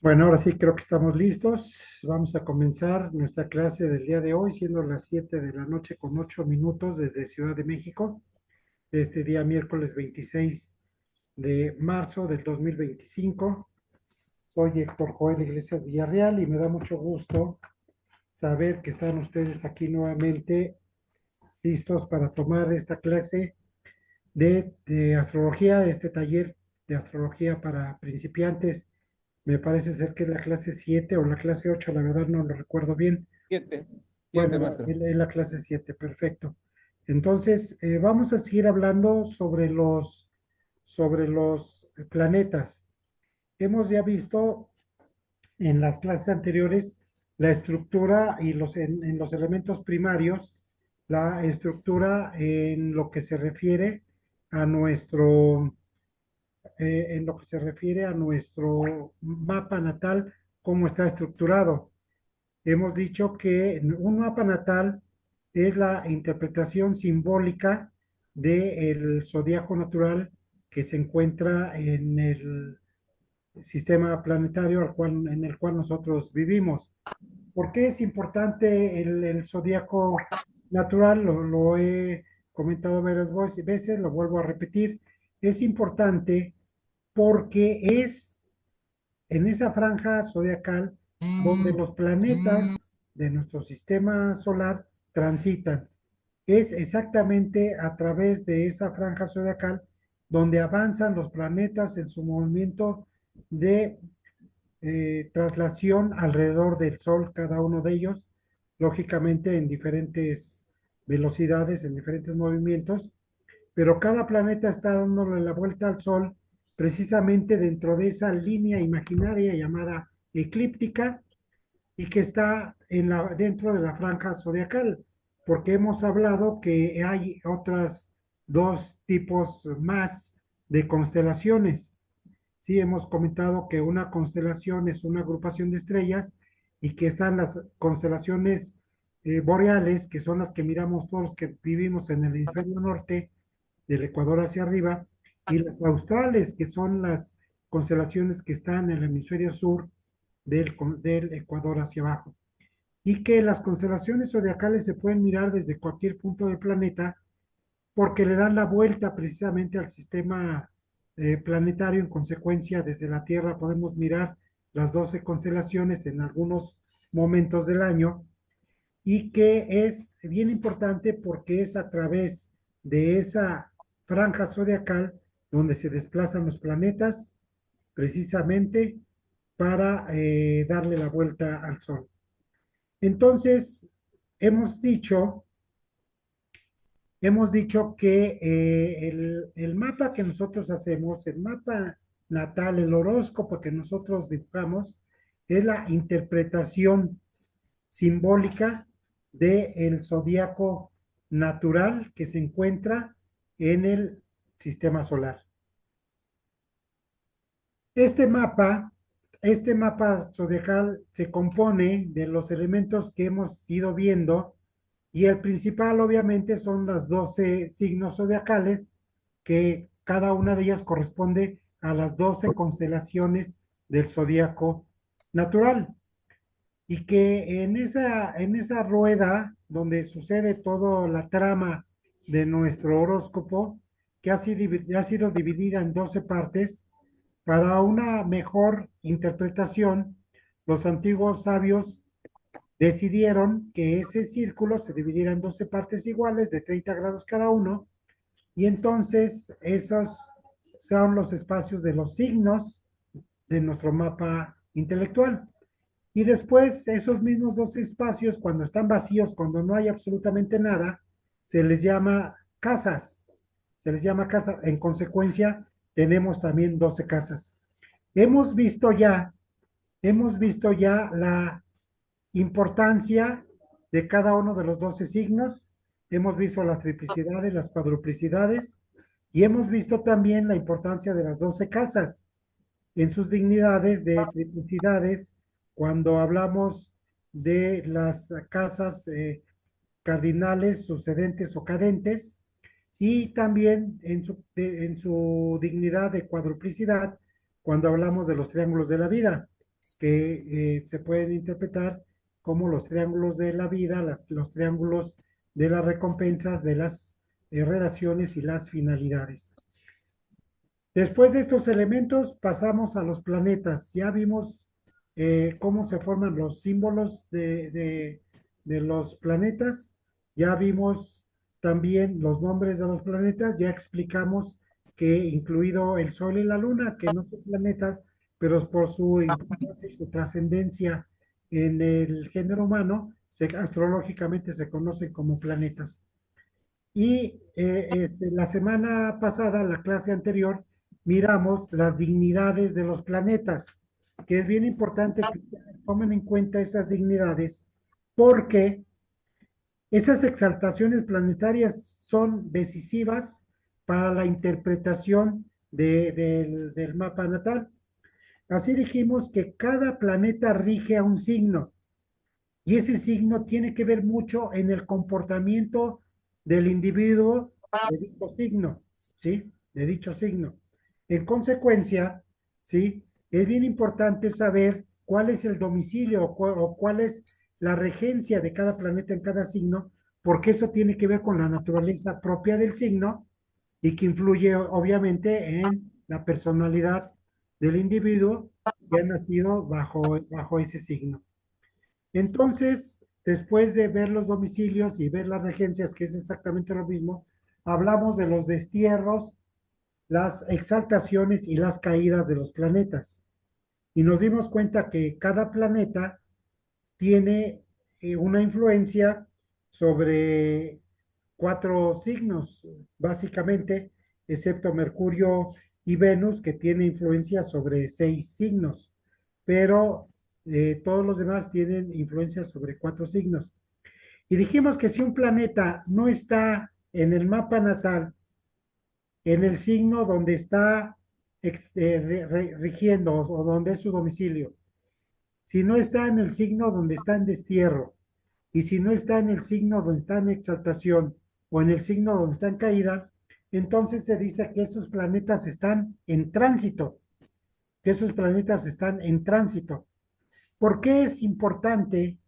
Bueno, ahora sí creo que estamos listos. Vamos a comenzar nuestra clase del día de hoy, siendo las 7 de la noche con 8 minutos desde Ciudad de México, de este día miércoles 26 de marzo del 2025. Soy Héctor Joel Iglesias Villarreal y me da mucho gusto saber que están ustedes aquí nuevamente listos para tomar esta clase de astrología, este taller de astrología para principiantes. Me parece ser que es la clase 7 o la clase 8, la verdad no lo recuerdo bien. Siete, siete, Bueno, maestro. es la clase 7, perfecto. Entonces, vamos a seguir hablando sobre los planetas. Hemos ya visto en las clases anteriores la estructura y en los elementos primarios, la estructura en lo que se refiere a nuestro mapa natal, cómo está estructurado. Hemos dicho que un mapa natal es la interpretación simbólica del zodiaco natural que se encuentra en el sistema planetario en el cual nosotros vivimos. ¿Por qué es importante el zodiaco natural? Lo he comentado varias veces, lo vuelvo a repetir. Es importante porque es en esa franja zodiacal donde los planetas de nuestro sistema solar transitan. Es exactamente a través de esa franja zodiacal donde avanzan los planetas en su movimiento de traslación alrededor del Sol, cada uno de ellos, lógicamente en diferentes velocidades, en diferentes movimientos, pero cada planeta está dándole la vuelta al Sol precisamente dentro de esa línea imaginaria llamada eclíptica y que está dentro de la franja zodiacal, porque hemos hablado que hay otras dos tipos más de constelaciones. Sí, hemos comentado que una constelación es una agrupación de estrellas y que están las constelaciones boreales, que son las que miramos todos los que vivimos en el hemisferio norte, del Ecuador hacia arriba, y las australes, que son las constelaciones que están en el hemisferio sur del Ecuador hacia abajo. Y que las constelaciones zodiacales se pueden mirar desde cualquier punto del planeta porque le dan la vuelta precisamente al sistema planetario. En consecuencia, desde la Tierra podemos mirar las 12 constelaciones en algunos momentos del año y que es bien importante porque es a través de esa franja zodiacal donde se desplazan los planetas precisamente para darle la vuelta al Sol. Entonces, hemos dicho hemos dicho que el mapa que nosotros hacemos, el mapa natal, el horóscopo que nosotros dibujamos, es la interpretación simbólica del zodíaco natural que se encuentra en el sistema solar. Este mapa, este mapa zodiacal se compone de los elementos que hemos ido viendo y el principal obviamente son las 12 signos zodiacales que cada una de ellas corresponde a las 12 constelaciones del zodiaco natural y que en esa rueda donde sucede toda la trama de nuestro horóscopo, que ha sido dividida en 12 partes, para una mejor interpretación, los antiguos sabios decidieron que ese círculo se dividiera en 12 partes iguales de 30 grados cada uno, y entonces esos son los espacios de los signos de nuestro mapa intelectual. Y después esos mismos dos espacios, cuando están vacíos, cuando no hay absolutamente nada, se les llama casas. Se les llama casa. En consecuencia, tenemos también 12 casas. Hemos visto ya, hemos visto ya la importancia de cada uno de los 12 signos. Hemos visto las triplicidades, las cuadruplicidades y hemos visto también la importancia de las 12 casas en sus dignidades de triplicidades cuando hablamos de las casas cardinales, sucedentes o cadentes, y también en su dignidad de cuadruplicidad cuando hablamos de los triángulos de la vida. que se pueden interpretar como los triángulos de la vida, los triángulos de las recompensas, de las relaciones y las finalidades. Después de estos elementos pasamos a los planetas. Ya vimos cómo se forman los símbolos de los planetas. Ya vimos también los nombres de los planetas. Ya explicamos que incluido el Sol y la Luna, que no son planetas, pero por su importancia y su trascendencia en el género humano, astrológicamente se conocen como planetas. Y la semana pasada, la clase anterior, miramos las dignidades de los planetas, que es bien importante que ustedes tomen en cuenta esas dignidades, porque esas exaltaciones planetarias son decisivas para la interpretación del mapa natal. Así dijimos que cada planeta rige a un signo. Y ese signo tiene que ver mucho en el comportamiento del individuo de dicho signo, ¿sí? De dicho signo. En consecuencia, ¿sí? Es bien importante saber cuál es el domicilio o cuál es la regencia de cada planeta en cada signo, porque eso tiene que ver con la naturaleza propia del signo y que influye obviamente en la personalidad del individuo que ha nacido bajo ese signo. Entonces, después de ver los domicilios y ver las regencias, que es exactamente lo mismo, hablamos de los destierros, las exaltaciones y las caídas de los planetas. Y nos dimos cuenta que cada planeta tiene una influencia sobre cuatro signos, básicamente, excepto Mercurio y Venus, que tiene influencia sobre seis signos, pero todos los demás tienen influencia sobre cuatro signos. Y dijimos que si un planeta no está en el mapa natal, en el signo donde está rigiendo o donde es su domicilio, si no está en el signo donde está en destierro, y si no está en el signo donde está en exaltación o en el signo donde está en caída, entonces se dice que esos planetas están en tránsito, que esos planetas están en tránsito. ¿Por qué es importante?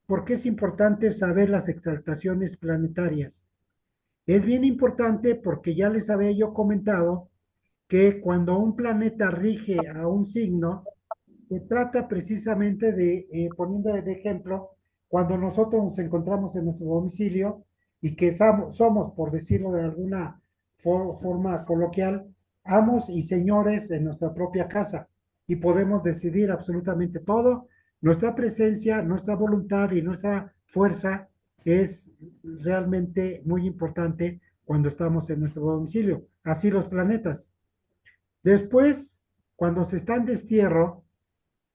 ¿Por qué es importante saber las exaltaciones planetarias? Es bien importante porque ya les había yo comentado que cuando un planeta rige a un signo, se trata precisamente de, poniendo de ejemplo, cuando nosotros nos encontramos en nuestro domicilio y que somos, por decirlo de alguna forma coloquial, amos y señores en nuestra propia casa y podemos decidir absolutamente todo. Nuestra presencia, nuestra voluntad y nuestra fuerza es realmente muy importante cuando estamos en nuestro domicilio. Así los planetas. Después, cuando se está en destierro,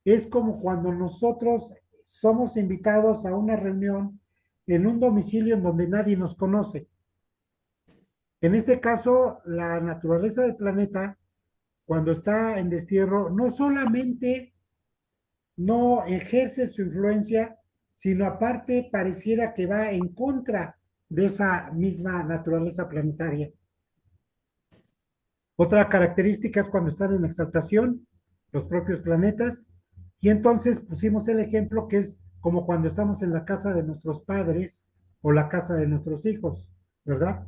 es como cuando nosotros somos invitados a una reunión en un domicilio en donde nadie nos conoce. En este caso, la naturaleza del planeta, cuando está en destierro, no solamente no ejerce su influencia, sino aparte pareciera que va en contra de esa misma naturaleza planetaria. Otra característica es cuando están en exaltación, los propios planetas, y entonces pusimos el ejemplo que es como cuando estamos en la casa de nuestros padres o la casa de nuestros hijos, ¿verdad?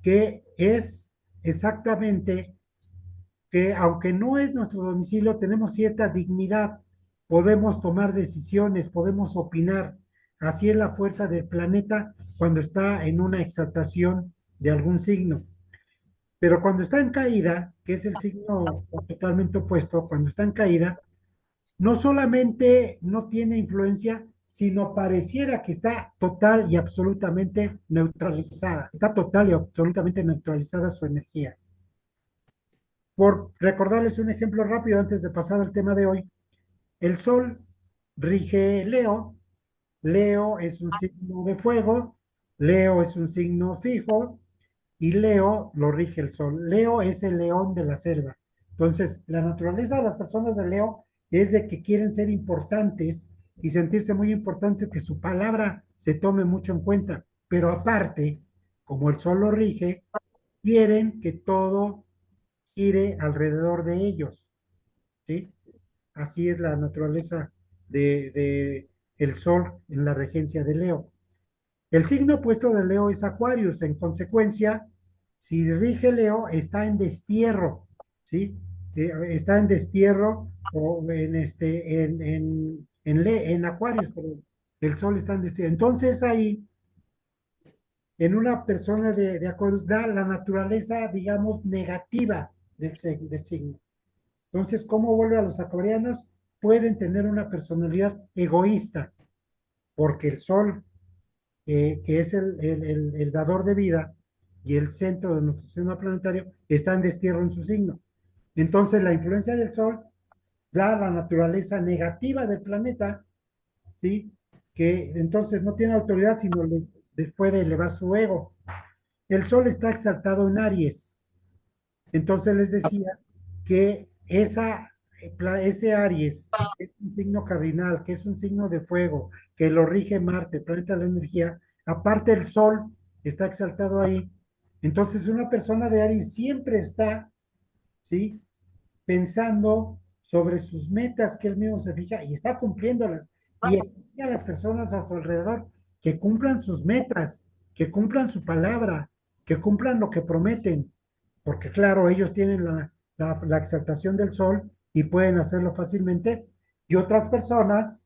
Que es exactamente que aunque no es nuestro domicilio, tenemos cierta dignidad, podemos tomar decisiones, podemos opinar. Así es la fuerza del planeta cuando está en una exaltación de algún signo. Pero cuando está en caída, que es el signo totalmente opuesto, cuando está en caída, no solamente no tiene influencia, sino pareciera que está total y absolutamente neutralizada. Está total y absolutamente neutralizada su energía. Por recordarles un ejemplo rápido antes de pasar al tema de hoy, el Sol rige Leo. Leo es un signo de fuego, Leo es un signo fijo y Leo lo rige el Sol. Leo es el león de la selva. Entonces, la naturaleza de las personas de Leo es de que quieren ser importantes y sentirse muy importantes, que su palabra se tome mucho en cuenta. Pero aparte, como el Sol lo rige, quieren que todo gire alrededor de ellos, ¿sí? así es la naturaleza de el Sol en la regencia de Leo. El signo opuesto de Leo es Acuarios. En consecuencia, si rige Leo, está en destierro, ¿sí? Está en destierro o en Acuarios, pero el Sol está en destierro. Entonces ahí, en una persona de Acuarios, da la naturaleza, digamos, negativa del signo. Entonces, ¿cómo vuelve a los acuarianos? Pueden tener una personalidad egoísta, porque el Sol que es el dador de vida y el centro de nuestro sistema planetario, está en destierro en su signo. Entonces, la influencia del Sol da la naturaleza negativa del planeta, ¿sí? Que entonces no tiene autoridad, sino les puede elevar su ego. El Sol está exaltado en Aries. Entonces les decía que ese Aries, que es un signo cardinal, que es un signo de fuego, que lo rige Marte, planeta de la energía, aparte el Sol está exaltado ahí. Entonces una persona de Aries siempre está, ¿sí? Pensando sobre sus metas que él mismo se fija y está cumpliéndolas. Y exige a las personas a su alrededor que cumplan sus metas, que cumplan su palabra, que cumplan lo que prometen, porque claro, ellos tienen la exaltación del sol y pueden hacerlo fácilmente, y otras personas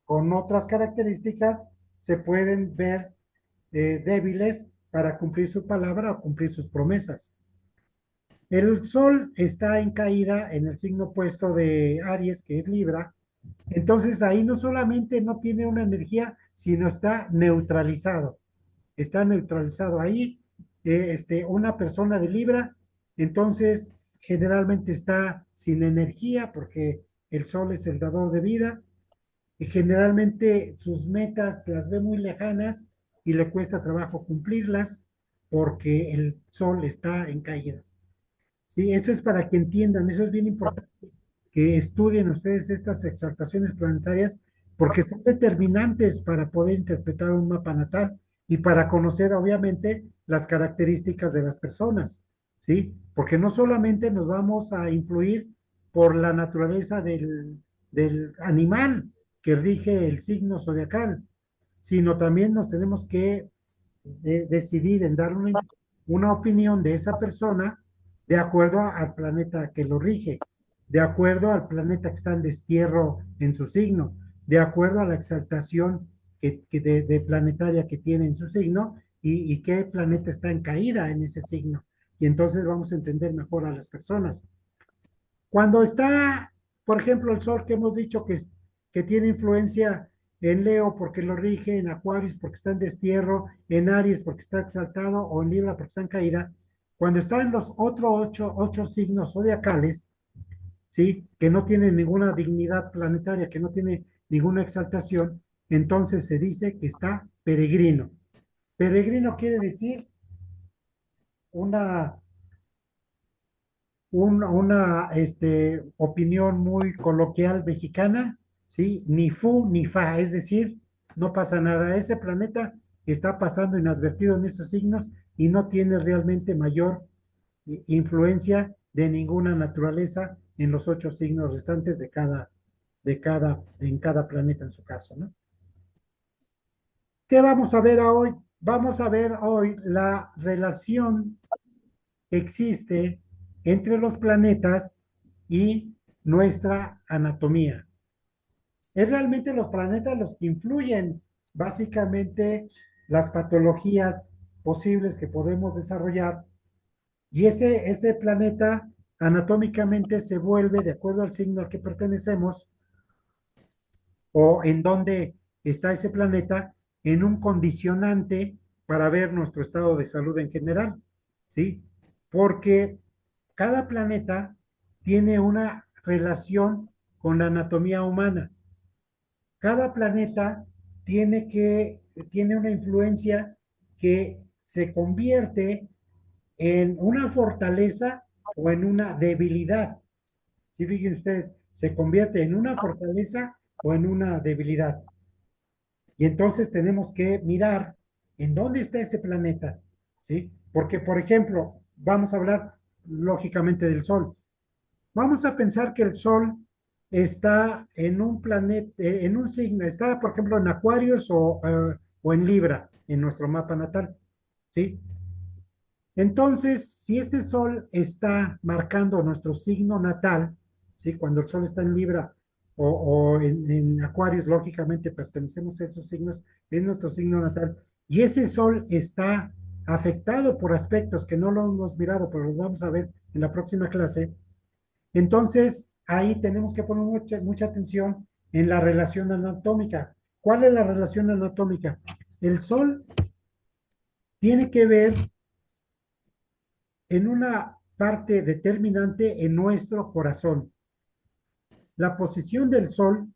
con otras características se pueden ver débiles para cumplir su palabra o cumplir sus promesas. El Sol está en caída en el signo opuesto de Aries, que es Libra. Entonces ahí no solamente no tiene una energía, sino está neutralizado. Está neutralizado ahí. Una persona de Libra, entonces generalmente está sin energía porque el Sol es el dador de vida. Y generalmente sus metas las ve muy lejanas y le cuesta trabajo cumplirlas porque el Sol está en caída. Sí, eso es para que entiendan, eso es bien importante, que estudien ustedes estas exaltaciones planetarias, porque son determinantes para poder interpretar un mapa natal y para conocer, obviamente, las características de las personas, ¿sí? Porque no solamente nos vamos a influir por la naturaleza del animal que rige el signo zodiacal, sino también nos tenemos que decidir en dar una opinión de esa persona de acuerdo al planeta que lo rige, de acuerdo al planeta que está en destierro en su signo, de acuerdo a la exaltación de planetaria que tiene en su signo y qué planeta está en caída en ese signo. Y entonces vamos a entender mejor a las personas. Cuando está, por ejemplo, el Sol que hemos dicho que tiene influencia en Leo porque lo rige, en Acuarios porque está en destierro, en Aries porque está exaltado o en Libra porque está en caída, cuando está en los otros ocho signos zodiacales, ¿sí? Que no tienen ninguna dignidad planetaria, que no tiene ninguna exaltación, entonces se dice que está peregrino. Peregrino quiere decir una opinión muy coloquial mexicana, ¿sí? Ni fu ni fa, es decir, no pasa nada. Ese planeta está pasando inadvertido en esos signos y no tiene realmente mayor influencia de ninguna naturaleza en los ocho signos restantes en cada planeta en su caso, ¿no? ¿Qué vamos a ver hoy? Vamos a ver hoy la relación existe entre los planetas y nuestra anatomía. Es realmente los planetas los que influyen básicamente las patologías posibles que podemos desarrollar y ese planeta anatómicamente se vuelve, de acuerdo al signo al que pertenecemos o en dónde está ese planeta, en un condicionante para ver nuestro estado de salud en general, ¿sí? Porque cada planeta tiene una relación con la anatomía humana. Cada planeta tiene una influencia que se convierte en una fortaleza o en una debilidad. Si fíjense ustedes, se convierte en una fortaleza o en una debilidad. Y entonces tenemos que mirar en dónde está ese planeta, ¿sí? Porque, por ejemplo, vamos a hablar lógicamente del Sol. Vamos a pensar que el Sol está en un planeta, en un signo, está, por ejemplo, en Acuarios o en Libra, en nuestro mapa natal, ¿sí? Entonces, si ese sol está marcando nuestro signo natal, ¿sí? Cuando el sol está en Libra o en Acuarios, lógicamente pertenecemos a esos signos, es nuestro signo natal, y ese sol está afectado por aspectos que no lo hemos mirado, pero los vamos a ver en la próxima clase. Entonces, ahí tenemos que poner mucha atención en la relación anatómica. ¿Cuál es la relación anatómica? El sol tiene que ver en una parte determinante en nuestro corazón. La posición del sol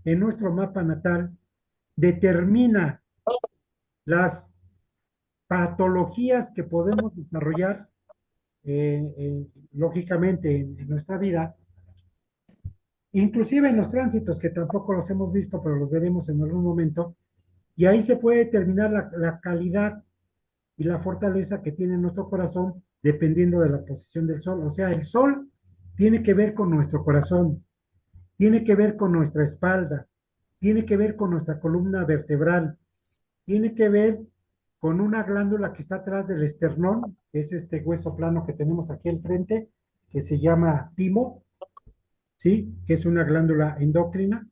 en nuestro mapa natal determina las patologías que podemos desarrollar lógicamente en nuestra vida, inclusive en los tránsitos, que tampoco los hemos visto, pero los veremos en algún momento, y ahí se puede determinar la calidad y la fortaleza que tiene nuestro corazón dependiendo de la posición del sol. O sea, el sol tiene que ver con nuestro corazón, tiene que ver con nuestra espalda, tiene que ver con nuestra columna vertebral, tiene que ver con una glándula que está atrás del esternón, que es este hueso plano que tenemos aquí al frente, que se llama timo, ¿sí? Que es una glándula endocrina.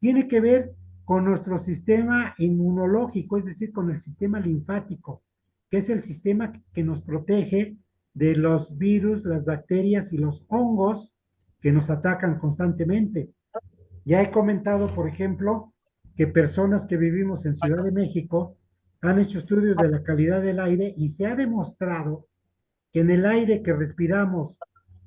Tiene que ver con nuestro sistema inmunológico, es decir, con el sistema linfático, que es el sistema que nos protege de los virus, las bacterias y los hongos que nos atacan constantemente. Ya he comentado, por ejemplo, que personas que vivimos en Ciudad de México han hecho estudios de la calidad del aire y se ha demostrado que en el aire que respiramos,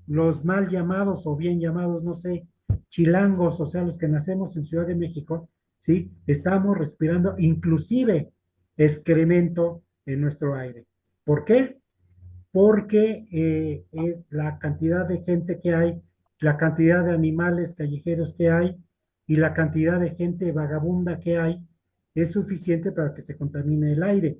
los mal llamados o bien llamados, no sé, chilangos, o sea, los que nacemos en Ciudad de México, ¿sí? Estamos respirando inclusive excremento en nuestro aire. ¿Por qué? Porque la cantidad de gente que hay, la cantidad de animales callejeros que hay y la cantidad de gente vagabunda que hay es suficiente para que se contamine el aire.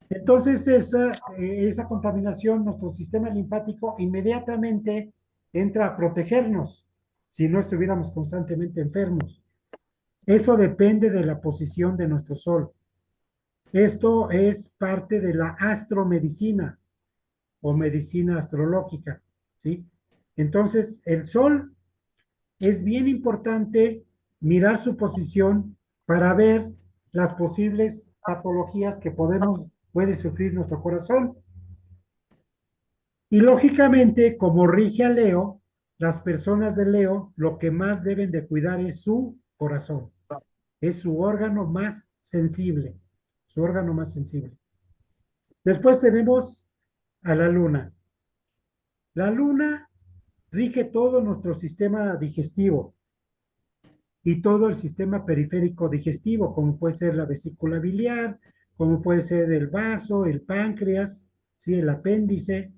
Entonces, esa contaminación, nuestro sistema linfático inmediatamente entra a protegernos si no estuviéramos constantemente enfermos. Eso depende de la posición de nuestro sol. Esto es parte de la astromedicina o medicina astrológica, ¿sí? Entonces, el sol es bien importante mirar su posición para ver las posibles patologías que puede sufrir nuestro corazón. Y lógicamente, como rige a Leo, las personas de Leo lo que más deben de cuidar es su corazón, es su órgano más sensible, su órgano más sensible. Después tenemos a la luna. La luna rige todo nuestro sistema digestivo y todo el sistema periférico digestivo, como puede ser la vesícula biliar, como puede ser el vaso, el páncreas, ¿sí? El apéndice,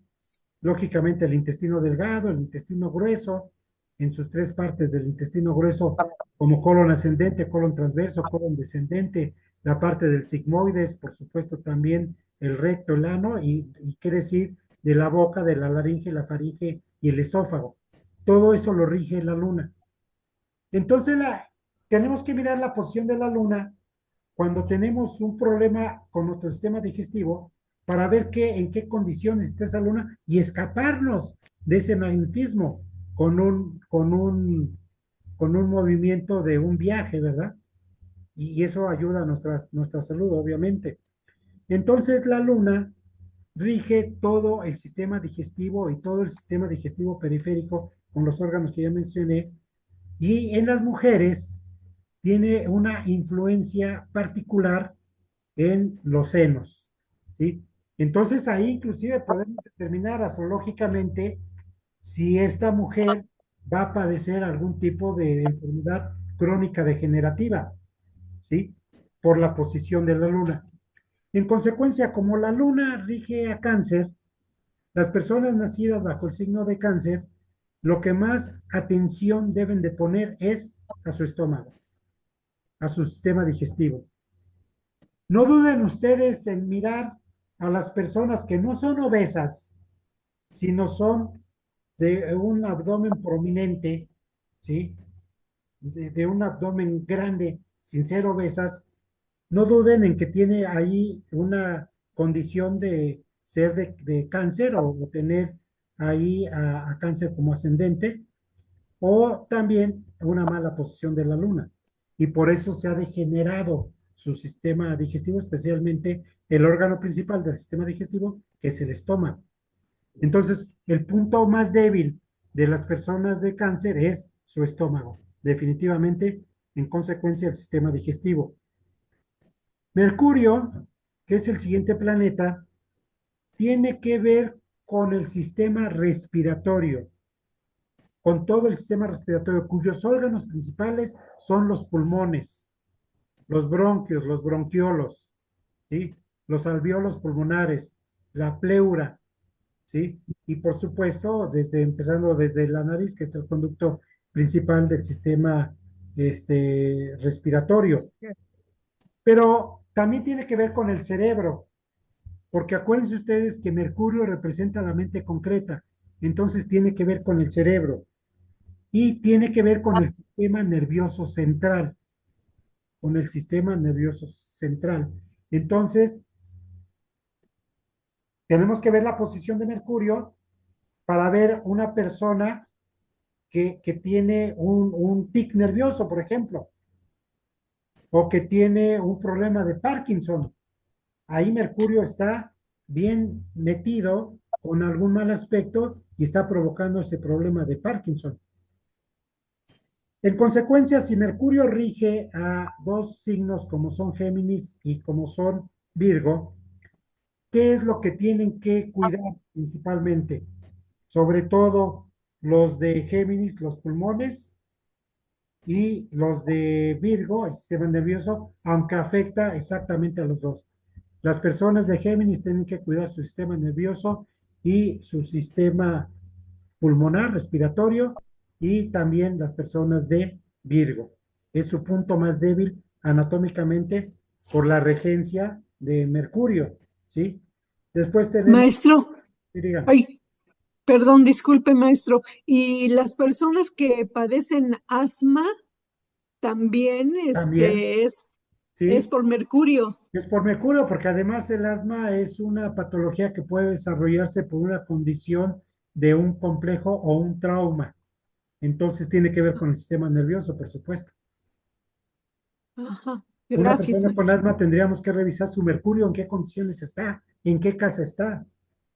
lógicamente el intestino delgado, el intestino grueso, en sus tres partes del intestino grueso, como colon ascendente, colon transverso, colon descendente, la parte del sigmoides, por supuesto también el recto, el ano, y quiere decir de la boca, de la laringe, la faringe y el esófago. Todo eso lo rige la luna. Entonces tenemos que mirar la posición de la luna cuando tenemos un problema con nuestro sistema digestivo para ver en qué condiciones está esa luna y escaparnos de ese magnetismo con un movimiento de un viaje, ¿verdad? Y eso ayuda a nuestra salud, obviamente. Entonces la luna rige todo el sistema digestivo y todo el sistema digestivo periférico con los órganos que ya mencioné. Y en las mujeres tiene una influencia particular en los senos, ¿sí? Entonces ahí inclusive podemos determinar astrológicamente si esta mujer va a padecer algún tipo de enfermedad crónica degenerativa, ¿sí? Por la posición de la luna. En consecuencia, como la luna rige a cáncer, las personas nacidas bajo el signo de cáncer, lo que más atención deben de poner es a su estómago, a su sistema digestivo. No duden ustedes en mirar a las personas que no son obesas, sino son de un abdomen prominente, ¿sí? De un abdomen grande, sin ser obesas, no duden en que tiene ahí una condición de ser de cáncer o tener ahí a cáncer como ascendente, o también una mala posición de la luna. Y por eso se ha degenerado su sistema digestivo, especialmente el órgano principal del sistema digestivo, que es el estómago. Entonces, el punto más débil de las personas de cáncer es su estómago, definitivamente, en consecuencia del sistema digestivo. Mercurio, que es el siguiente planeta, tiene que ver con el sistema respiratorio, con todo el sistema respiratorio, cuyos órganos principales son los pulmones, los bronquios, los bronquiolos, ¿sí? Los alveolos pulmonares, la pleura, ¿sí? Y por supuesto, empezando desde la nariz, que es el conducto principal del sistema respiratorio. Pero también tiene que ver con el cerebro, porque acuérdense ustedes que Mercurio representa la mente concreta, entonces tiene que ver con el cerebro y tiene que ver con el sistema nervioso central, con el sistema nervioso central. Entonces, tenemos que ver la posición de Mercurio para ver una persona que tiene un tic nervioso, por ejemplo, o que tiene un problema de Parkinson. Ahí Mercurio está bien metido con algún mal aspecto y está provocando ese problema de Parkinson. En consecuencia, si Mercurio rige a dos signos como son Géminis y como son Virgo, ¿qué es lo que tienen que cuidar principalmente? Sobre todo los de Géminis, los pulmones, y los de Virgo, el sistema nervioso, aunque afecta exactamente a los dos. Las personas de Géminis tienen que cuidar su sistema nervioso y su sistema pulmonar, respiratorio, y también las personas de Virgo. Es su punto más débil anatómicamente por la regencia de Mercurio, ¿sí? Después tenemos, Maestro, sí, digan, ay, perdón, disculpe, maestro. ¿Y las personas que padecen asma también también, es ¿sí? por mercurio? Es por mercurio, porque además el asma es una patología que puede desarrollarse por una condición de un complejo o un trauma. Entonces tiene que ver con el sistema nervioso, por supuesto. Ajá, Una gracias, persona con maestro. asma tendríamos que revisar su mercurio, en qué condiciones está, en qué casa está.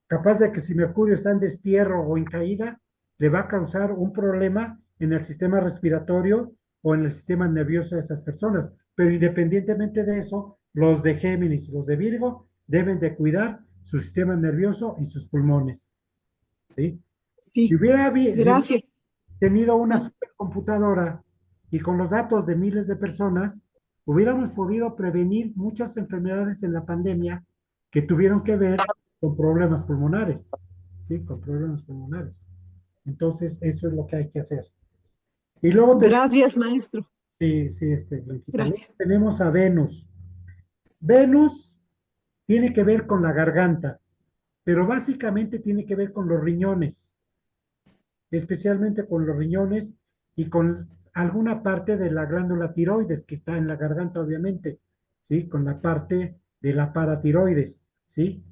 Capaz de que si mercurio está en destierro o en caída, le va a causar un problema en el sistema respiratorio o en el sistema nervioso de esas personas. Pero independientemente de eso, los de Géminis y los de Virgo deben de cuidar su sistema nervioso y sus pulmones, ¿sí? Si Sí, hubiera, si hubiera gracias. tenido una Ah, supercomputadora y con los datos de miles de personas, hubiéramos podido prevenir muchas enfermedades en la pandemia que tuvieron que ver con problemas pulmonares, ¿sí? Con problemas pulmonares. Entonces, eso es lo que hay que hacer. Y luego tenemos, gracias, maestro. sí, sí, Blanquita, luego Gracias. tenemos a Venus. Venus tiene que ver con la garganta, pero básicamente tiene que ver con los riñones, especialmente con los riñones y con alguna parte de la glándula tiroides que está en la garganta, obviamente, ¿sí? Con la parte de la paratiroides, ¿sí?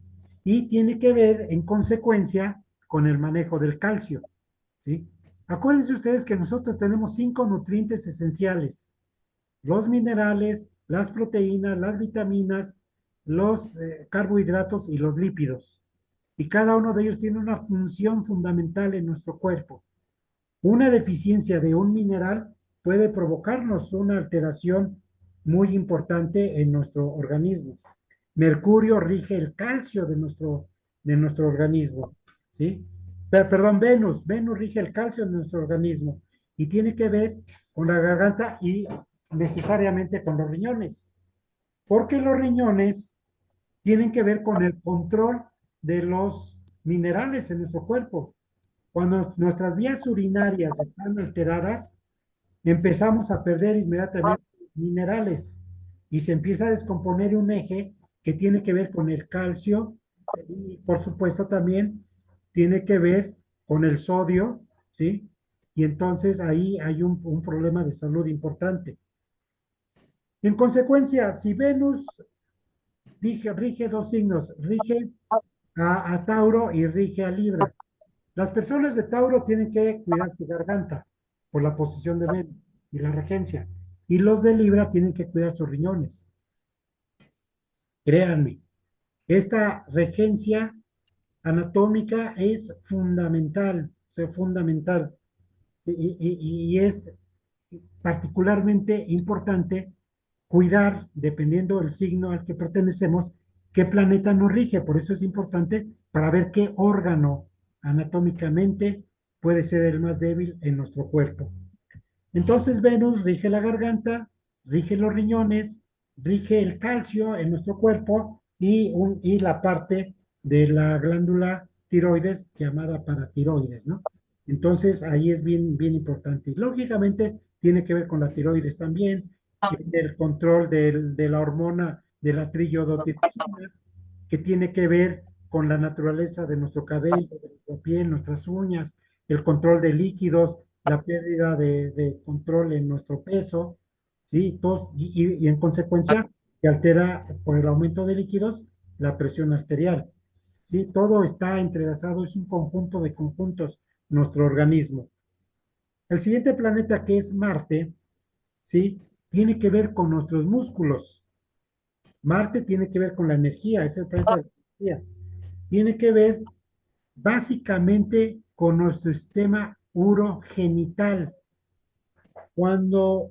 Y tiene que ver, en consecuencia, con el manejo del calcio, ¿sí? Acuérdense ustedes que nosotros tenemos 5 nutrientes esenciales: los minerales, las proteínas, las vitaminas, los carbohidratos y los lípidos. Y cada uno de ellos tiene una función fundamental en nuestro cuerpo. Una deficiencia de un mineral puede provocarnos una alteración muy importante en nuestro organismo. Mercurio rige el calcio de nuestro organismo, ¿sí? Perdón, Venus rige el calcio de nuestro organismo y tiene que ver con la garganta y necesariamente con los riñones, porque los riñones tienen que ver con el control de los minerales en nuestro cuerpo. Cuando nuestras vías urinarias están alteradas, empezamos a perder inmediatamente minerales y se empieza a descomponer un eje que tiene que ver con el calcio y por supuesto también tiene que ver con el sodio, ¿sí? y entonces ahí hay un problema de salud importante. En consecuencia, si Venus rige dos signos, rige a Tauro y rige a Libra. Las personas de Tauro tienen que cuidar su garganta por la posición de Venus y la regencia. Y los de Libra tienen que cuidar sus riñones. Créanme, esta regencia anatómica es fundamental, o sea, fundamental. Y es particularmente importante cuidar, dependiendo del signo al que pertenecemos, qué planeta nos rige. Por eso es importante para ver qué órgano anatómicamente puede ser el más débil en nuestro cuerpo. Entonces Venus rige la garganta, rige los riñones, rige el calcio en nuestro cuerpo y la parte de la glándula tiroides llamada paratiroides, ¿no? Entonces ahí es bien, bien importante. Y lógicamente tiene que ver con la tiroides también, el control de la hormona de la trillodotiroxina, que tiene que ver con la naturaleza de nuestro cabello, de nuestra piel, nuestras uñas, el control de líquidos, la pérdida de control en nuestro peso, ¿sí? Y en consecuencia se altera por el aumento de líquidos la presión arterial, ¿sí? Todo está entrelazado, es un conjunto de conjuntos nuestro organismo. El siguiente planeta, que es Marte, ¿sí? Tiene que ver con nuestros músculos. Marte tiene que ver con la energía, es el planeta de la energía. Tiene que ver básicamente con nuestro sistema urogenital. Cuando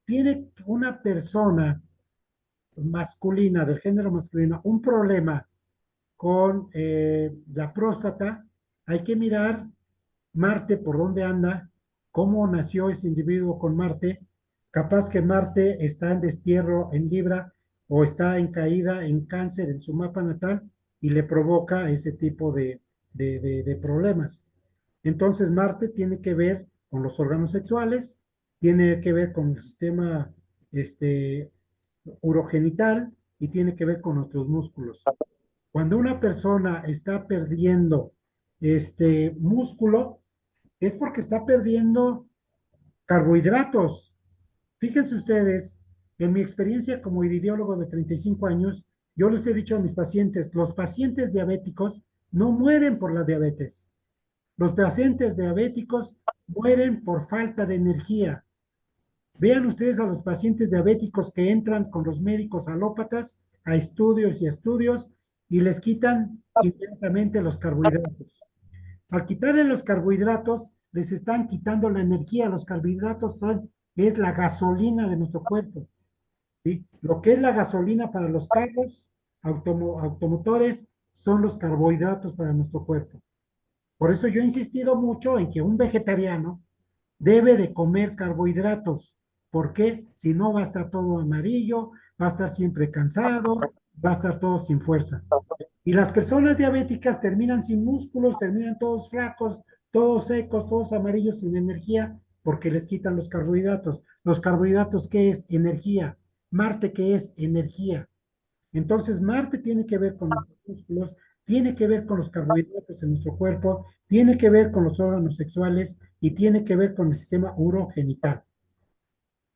tiene una persona masculina, del género masculino, un problema con la próstata, hay que mirar Marte por dónde anda, cómo nació ese individuo con Marte. Capaz que Marte está en destierro en Libra o está en caída en Cáncer en su mapa natal y le provoca ese tipo de problemas. Entonces Marte tiene que ver con los órganos sexuales, tiene que ver con el sistema este, urogenital y tiene que ver con nuestros músculos. Cuando una persona está perdiendo este músculo, es porque está perdiendo carbohidratos. Fíjense ustedes, en mi experiencia como iridiólogo de 35 años, yo les he dicho a mis pacientes, los pacientes diabéticos no mueren por la diabetes. Los pacientes diabéticos mueren por falta de energía. Vean ustedes a los pacientes diabéticos que entran con los médicos alópatas a estudios y estudios y les quitan inmediatamente los carbohidratos. Al quitarle los carbohidratos, les están quitando la energía. Los carbohidratos es la gasolina de nuestro cuerpo, ¿sí? Lo que es la gasolina para los carros automotores son los carbohidratos para nuestro cuerpo. Por eso yo he insistido mucho en que un vegetariano debe de comer carbohidratos. ¿Por qué? Si no va a estar todo amarillo, va a estar siempre cansado, va a estar todo sin fuerza. Y las personas diabéticas terminan sin músculos, terminan todos flacos, todos secos, todos amarillos, sin energía, porque les quitan los carbohidratos. Los carbohidratos, ¿qué es? Energía. Marte, ¿qué es? Energía. Entonces, Marte tiene que ver con los músculos, tiene que ver con los carbohidratos en nuestro cuerpo, tiene que ver con los órganos sexuales y tiene que ver con el sistema urogenital.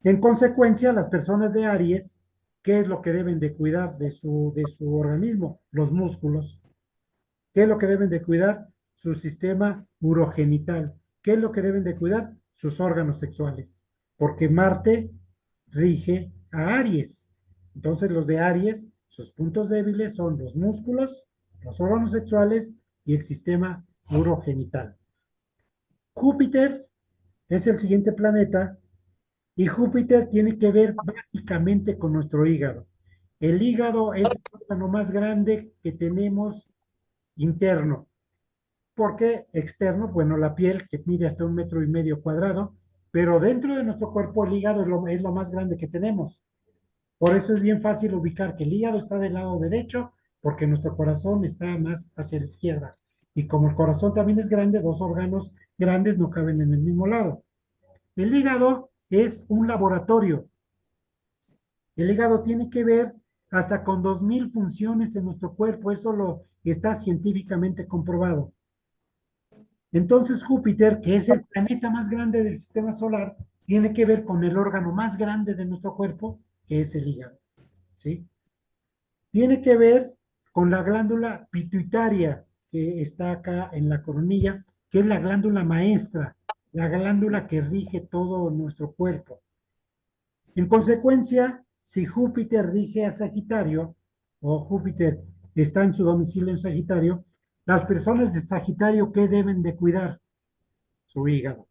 En consecuencia, las personas de Aries, ¿qué es lo que deben de cuidar de su organismo? Los músculos. ¿Qué es lo que deben de cuidar? Su sistema urogenital. ¿Qué es lo que deben de cuidar? Sus órganos sexuales. Porque Marte rige a Aries. Entonces los de Aries, sus puntos débiles son los músculos, los órganos sexuales y el sistema urogenital. Júpiter es el siguiente planeta y Júpiter tiene que ver básicamente con nuestro hígado. El hígado es el órgano más grande que tenemos interno. ¿Por qué externo? Bueno, la piel que mide hasta 1,5 metros cuadrado, pero dentro de nuestro cuerpo el hígado es lo más grande que tenemos. Por eso es bien fácil ubicar que el hígado está del lado derecho, porque nuestro corazón está más hacia la izquierda. Y como el corazón también es grande, dos órganos grandes no caben en el mismo lado. El hígado es un laboratorio. El hígado tiene que ver hasta con 2,000 funciones en nuestro cuerpo. Eso lo está científicamente comprobado. Entonces Júpiter, que es el planeta más grande del sistema solar, tiene que ver con el órgano más grande de nuestro cuerpo, que es el hígado, ¿sí? Tiene que ver con la glándula pituitaria, que está acá en la coronilla, que es la glándula maestra, la glándula que rige todo nuestro cuerpo. En consecuencia, si Júpiter rige a Sagitario, o Júpiter está en su domicilio en Sagitario, las personas de Sagitario, ¿qué deben de cuidar? Su hígado.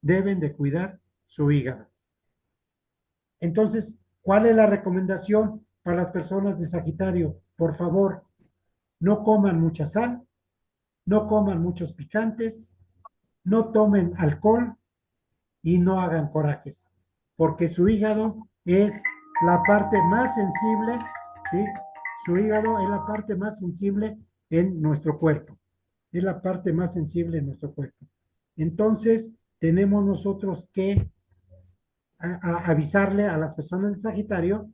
Deben de cuidar su hígado. Entonces, ¿cuál es la recomendación para las personas de Sagitario? Por favor, no coman mucha sal, no coman muchos picantes, no tomen alcohol y no hagan corajes, porque su hígado es la parte más sensible, ¿sí? Su hígado es la parte más sensible en nuestro cuerpo, es la parte más sensible en nuestro cuerpo. Entonces, tenemos nosotros que avisarle a las personas de Sagitario,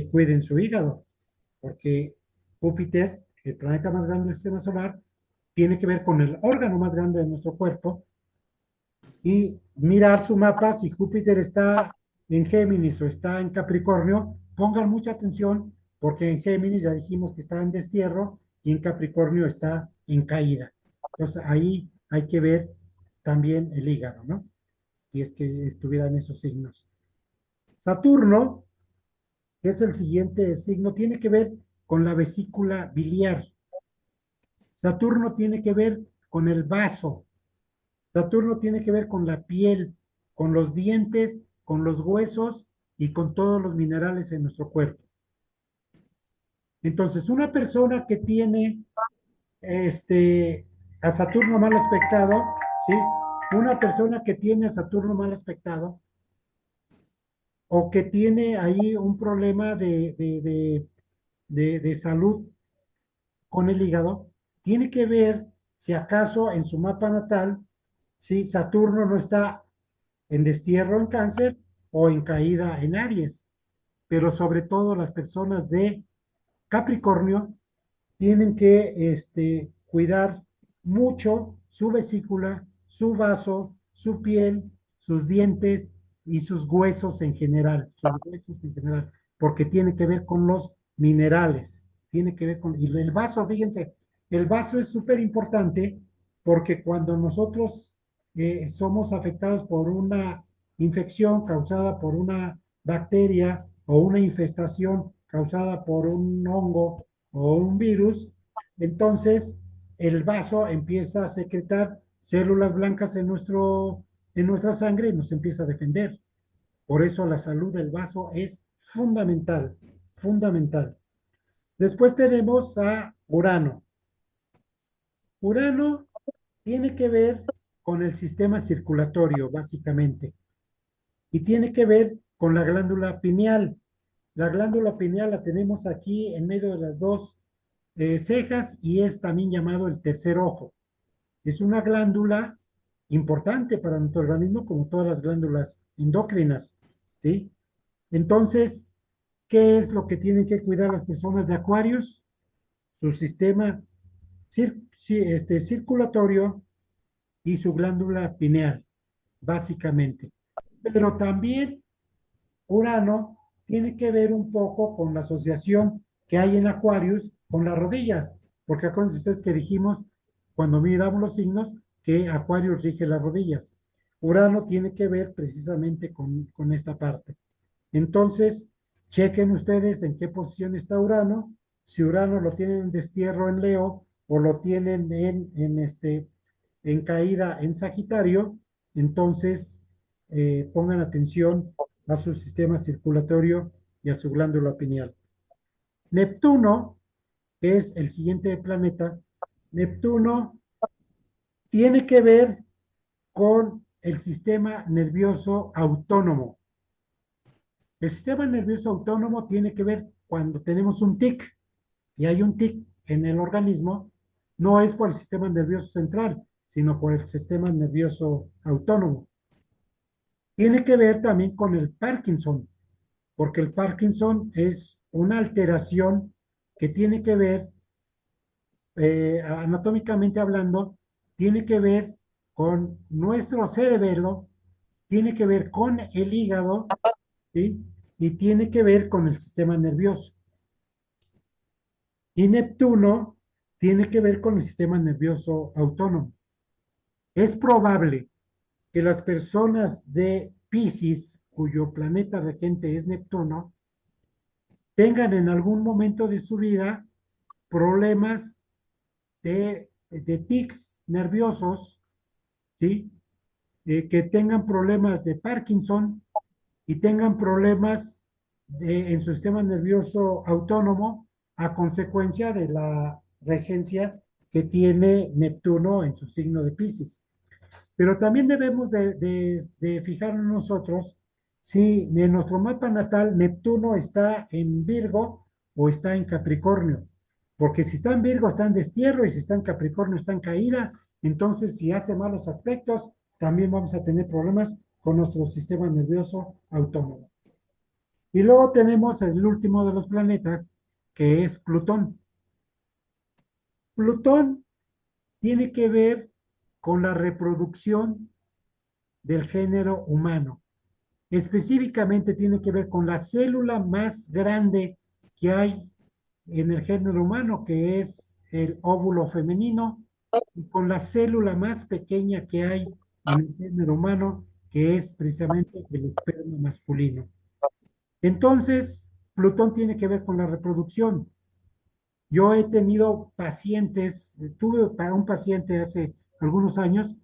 cuiden su hígado, porque Júpiter, el planeta más grande del sistema solar, tiene que ver con el órgano más grande de nuestro cuerpo y mirar su mapa, si Júpiter está en Géminis o está en Capricornio, pongan mucha atención porque en Géminis ya dijimos que está en destierro y en Capricornio está en caída. Entonces ahí hay que ver también el hígado, ¿no? Si es que estuvieran esos signos. Saturno, que es el siguiente signo, tiene que ver con la vesícula biliar. Saturno tiene que ver con el vaso. Saturno tiene que ver con la piel, con los dientes, con los huesos y con todos los minerales en nuestro cuerpo. Entonces, una persona que tiene a Saturno mal aspectado, ¿sí? Una persona que tiene a Saturno mal aspectado o que tiene ahí un problema de salud con el hígado, tiene que ver si acaso en su mapa natal, si Saturno no está en destierro en Cáncer o en caída en Aries. Pero sobre todo las personas de Capricornio tienen que cuidar mucho su vesícula, su vaso, su piel, sus dientes y sus huesos en general, porque tiene que ver con los minerales, tiene que ver con, y el vaso, fíjense, el vaso es súper importante porque cuando nosotros somos afectados por una infección causada por una bacteria o una infestación causada por un hongo o un virus, entonces el vaso empieza a secretar células blancas en nuestra sangre y nos empieza a defender. Por eso la salud del vaso es fundamental, fundamental. Después tenemos a Urano. Urano tiene que ver con el sistema circulatorio, básicamente, y tiene que ver con la glándula pineal. La glándula pineal la tenemos aquí en medio de las dos cejas y es también llamado el tercer ojo. Es una glándula importante para nuestro organismo, como todas las glándulas endocrinas, ¿sí? Entonces, ¿qué es lo que tienen que cuidar las personas de Acuarios? Su sistema circulatorio y su glándula pineal, básicamente. Pero también Urano tiene que ver un poco con la asociación que hay en Aquarius con las rodillas, porque acuérdense ustedes que dijimos cuando miramos los signos que Aquarius rige las rodillas. Urano tiene que ver precisamente con esta parte. Entonces, chequen ustedes en qué posición está Urano, si Urano lo tienen en destierro en Leo o lo tienen en caída en Sagitario, entonces pongan atención a su sistema circulatorio y a su glándula pineal. Neptuno, que es el siguiente planeta, Neptuno tiene que ver con el sistema nervioso autónomo. El sistema nervioso autónomo tiene que ver cuando tenemos un tic. Si hay un tic en el organismo, no es por el sistema nervioso central, sino por el sistema nervioso autónomo. Tiene que ver también con el Parkinson, porque el Parkinson es una alteración que tiene que ver, anatómicamente hablando, tiene que ver con nuestro cerebelo, tiene que ver con el hígado, ¿sí? Y tiene que ver con el sistema nervioso. Y Neptuno tiene que ver con el sistema nervioso autónomo. Es probable que las personas de Piscis, cuyo planeta regente es Neptuno, tengan en algún momento de su vida problemas de tics nerviosos, ¿sí? Que tengan problemas de Parkinson y tengan problemas en su sistema nervioso autónomo a consecuencia de la regencia que tiene Neptuno en su signo de Piscis. Pero también debemos de fijarnos nosotros si en nuestro mapa natal Neptuno está en Virgo o está en Capricornio. Porque si está en Virgo está en destierro y si está en Capricornio está en caída. Entonces, si hace malos aspectos, también vamos a tener problemas con nuestro sistema nervioso autónomo. Y luego tenemos el último de los planetas, que es Plutón. Plutón tiene que ver con la reproducción del género humano. Específicamente tiene que ver con la célula más grande que hay en el género humano, que es el óvulo femenino, y con la célula más pequeña que hay en el género humano, que es precisamente el esperma masculino. Entonces, Plutón tiene que ver con la reproducción. Yo he tenido pacientes, tuve para un paciente hace algunos años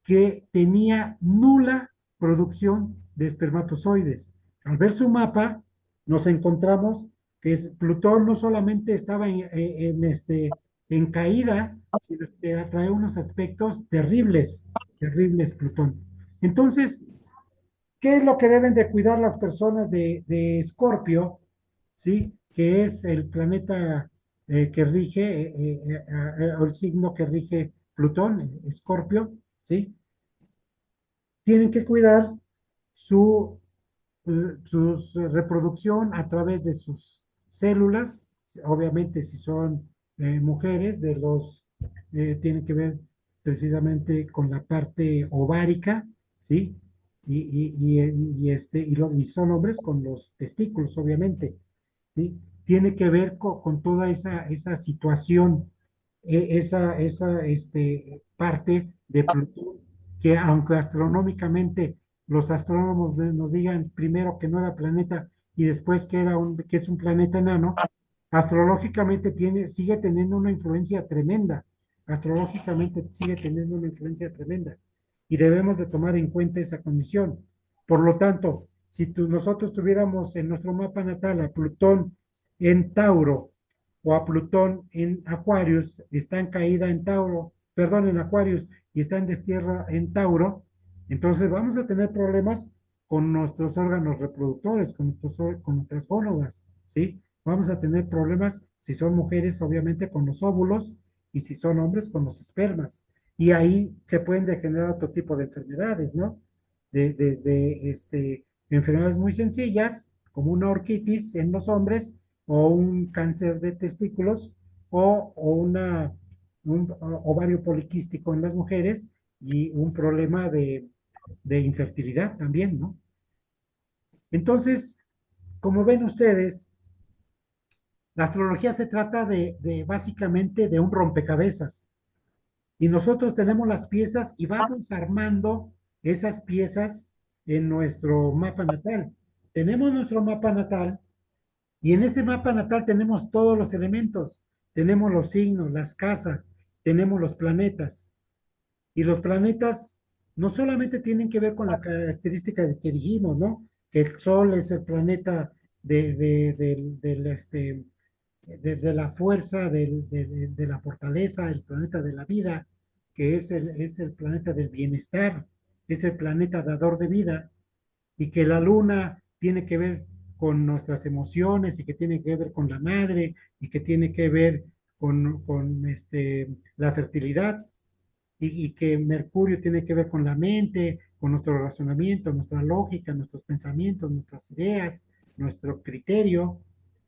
que tenía nula producción de espermatozoides. Al ver su mapa, nos encontramos que Plutón no solamente estaba en caída, sino que trae unos aspectos terribles, terribles Plutón. Entonces, ¿qué es lo que deben de cuidar las personas de Escorpio? ¿Sí? Que es el planeta que rige, o el signo que rige Plutón, Escorpio, ¿sí? Tienen que cuidar su, su reproducción a través de sus células, obviamente si son mujeres, tienen que ver precisamente con la parte ovárica, ¿sí? Y son hombres con los testículos, obviamente, ¿sí? Tiene que ver con toda esa situación, esa parte de Plutón, que aunque astronómicamente los astrónomos nos digan primero que no era planeta y después que es un planeta enano, astrológicamente sigue teniendo una influencia tremenda, astrológicamente sigue teniendo una influencia tremenda y debemos de tomar en cuenta esa condición. Por lo tanto, si nosotros tuviéramos en nuestro mapa natal a Plutón en Tauro o a Plutón en Acuarios, está en caída en Tauro, perdón, en Acuarios y está en destierra en Tauro, entonces vamos a tener problemas con nuestros órganos reproductores, con nuestras gónadas, ¿sí? Vamos a tener problemas si son mujeres, obviamente, con los óvulos y si son hombres, con los espermas. Y ahí se pueden degenerar otro tipo de enfermedades, ¿no? Desde enfermedades muy sencillas, como una orquitis en los hombres, o un cáncer de testículos, o un ovario poliquístico en las mujeres, y un problema de infertilidad también, ¿no? Entonces, como ven ustedes, la astrología se trata básicamente de un rompecabezas. Y nosotros tenemos las piezas y vamos armando esas piezas en nuestro mapa natal. Tenemos nuestro mapa natal y en ese mapa natal tenemos todos los elementos. Tenemos los signos, las casas, tenemos los planetas. Y los planetas no solamente tienen que ver con la característica de que dijimos, ¿no? Que el Sol es el planeta de la fuerza, de la fortaleza, el planeta de la vida, que es el planeta del bienestar, es el planeta dador de vida, y que la luna tiene que ver con nuestras emociones y que tiene que ver con la madre y que tiene que ver con la fertilidad y que Mercurio tiene que ver con la mente, con nuestro razonamiento, nuestra lógica, nuestros pensamientos, nuestras ideas, nuestro criterio,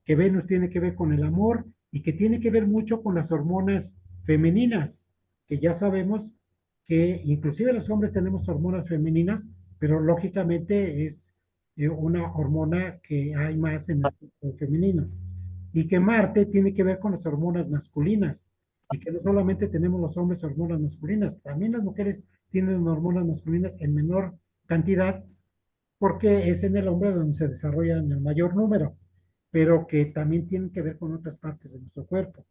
que Venus tiene que ver con el amor y que tiene que ver mucho con las hormonas femeninas, que ya sabemos que inclusive los hombres tenemos hormonas femeninas, pero lógicamente es una hormona que hay más en el femenino. Y que Marte tiene que ver con las hormonas masculinas. Y que no solamente tenemos los hombres hormonas masculinas, también las mujeres tienen hormonas masculinas en menor cantidad, porque es en el hombre donde se desarrollan el mayor número, pero que también tienen que ver con otras partes de nuestro cuerpo.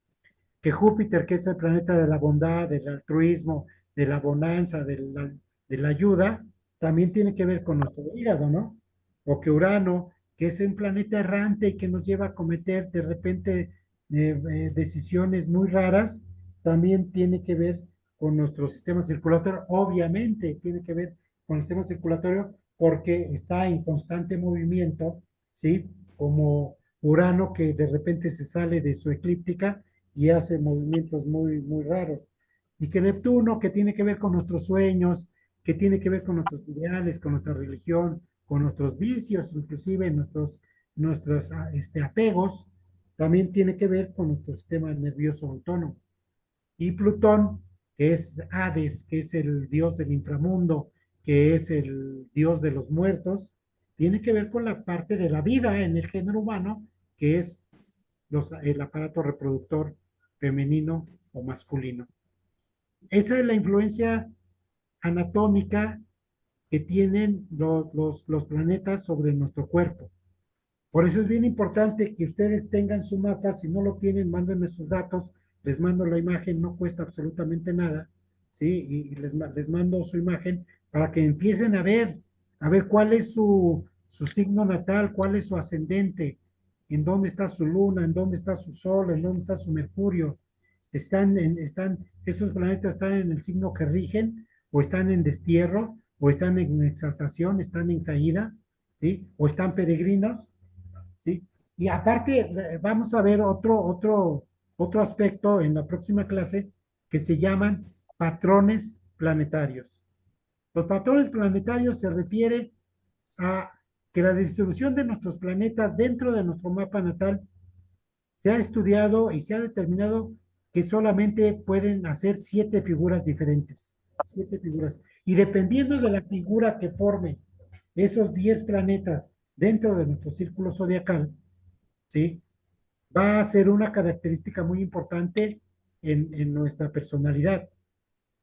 Que Júpiter, que es el planeta de la bondad, del altruismo, de la bonanza, de la ayuda, también tiene que ver con nuestro hígado, ¿no? O que Urano, que es un planeta errante y que nos lleva a cometer de repente decisiones muy raras, también tiene que ver con nuestro sistema circulatorio. Obviamente tiene que ver con el sistema circulatorio porque está en constante movimiento, ¿sí? Como Urano que de repente se sale de su eclíptica y hace movimientos muy, muy raros. Y que Neptuno, que tiene que ver con nuestros sueños, que tiene que ver con nuestros ideales, con nuestra religión, con nuestros vicios, inclusive nuestros apegos, también tiene que ver con nuestro sistema nervioso autónomo. Y Plutón, que es Hades, que es el dios del inframundo, que es el dios de los muertos, tiene que ver con la parte de la vida en el género humano, que es el aparato reproductor femenino o masculino. Esa es la influencia anatómica que tienen los planetas sobre nuestro cuerpo. Por eso es bien importante que ustedes tengan su mapa. Si no lo tienen, mándenme sus datos. Les mando la imagen, no cuesta absolutamente nada. ¿Sí? Y les mando su imagen para que empiecen a ver cuál es su signo natal, cuál es su ascendente, en dónde está su luna, en dónde está su sol, en dónde está su mercurio. Esos planetas están en el signo que rigen, o están en destierro, o están en exaltación, están en caída, ¿sí? O están peregrinos. ¿Sí? Y aparte, vamos a ver otro aspecto en la próxima clase que se llaman patrones planetarios. Los patrones planetarios se refiere a que la distribución de nuestros planetas dentro de nuestro mapa natal se ha estudiado y se ha determinado que solamente pueden hacer 7 figuras diferentes. 7 figuras. Y dependiendo de la figura que forme esos 10 planetas dentro de nuestro círculo zodiacal, ¿sí? Va a ser una característica muy importante en nuestra personalidad.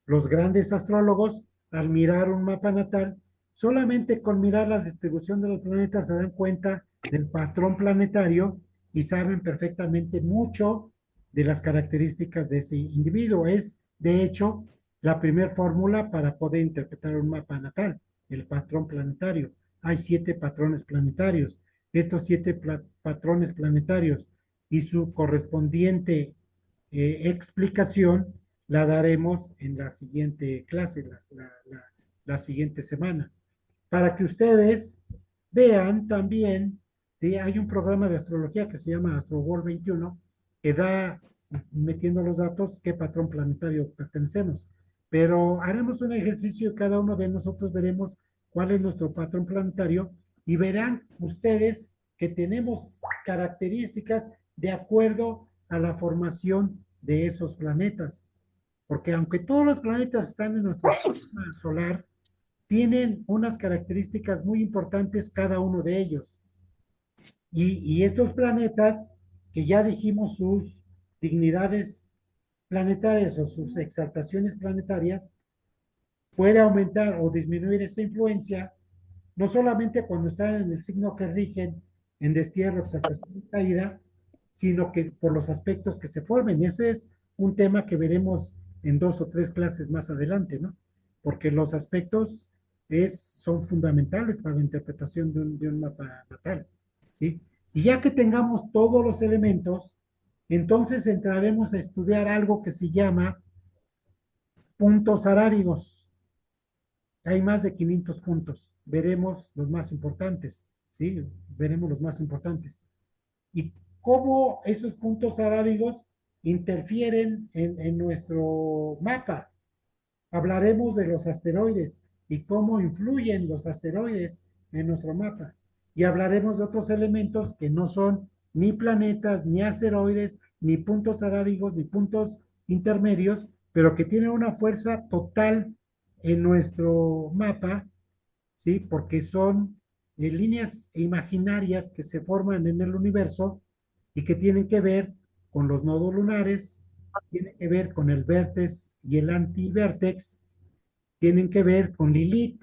Los grandes astrólogos, al mirar un mapa natal, solamente con mirar la distribución de los planetas se dan cuenta del patrón planetario y saben perfectamente mucho de las características de ese individuo. Es, de hecho, la primera fórmula para poder interpretar un mapa natal, el patrón planetario. Hay 7 patrones planetarios. Estos 7 patrones planetarios y su correspondiente explicación la daremos en la siguiente clase, la siguiente semana, para que ustedes vean también, ¿sí? Hay un programa de astrología que se llama AstroWorld 21, que da, metiendo los datos, qué patrón planetario pertenecemos. Pero haremos un ejercicio y cada uno de nosotros veremos cuál es nuestro patrón planetario y verán ustedes que tenemos características de acuerdo a la formación de esos planetas. Porque aunque todos los planetas están en nuestro sistema solar, tienen unas características muy importantes cada uno de ellos. Y estos planetas, que ya dijimos sus dignidades planetarias o sus exaltaciones planetarias, puede aumentar o disminuir esa influencia, no solamente cuando están en el signo que rigen, en destierro, exaltación y caída, sino que por los aspectos que se formen. Ese es un tema que veremos en 2 o 3 clases más adelante, ¿no? Porque los aspectos son fundamentales para la interpretación de un mapa natal, ¿sí? Y ya que tengamos todos los elementos, entonces entraremos a estudiar algo que se llama puntos arábigos. Hay más de 500 puntos. Veremos los más importantes, ¿sí? Veremos los más importantes. Y cómo esos puntos arábigos interfieren en nuestro mapa. Hablaremos de los asteroides y cómo influyen los asteroides en nuestro mapa. Y hablaremos de otros elementos que no son ni planetas, ni asteroides, ni puntos arábigos, ni puntos intermedios, pero que tienen una fuerza total en nuestro mapa, ¿sí? Porque son líneas imaginarias que se forman en el universo y que tienen que ver con los nodos lunares, tienen que ver con el vértex y el antivértex, tienen que ver con Lilith,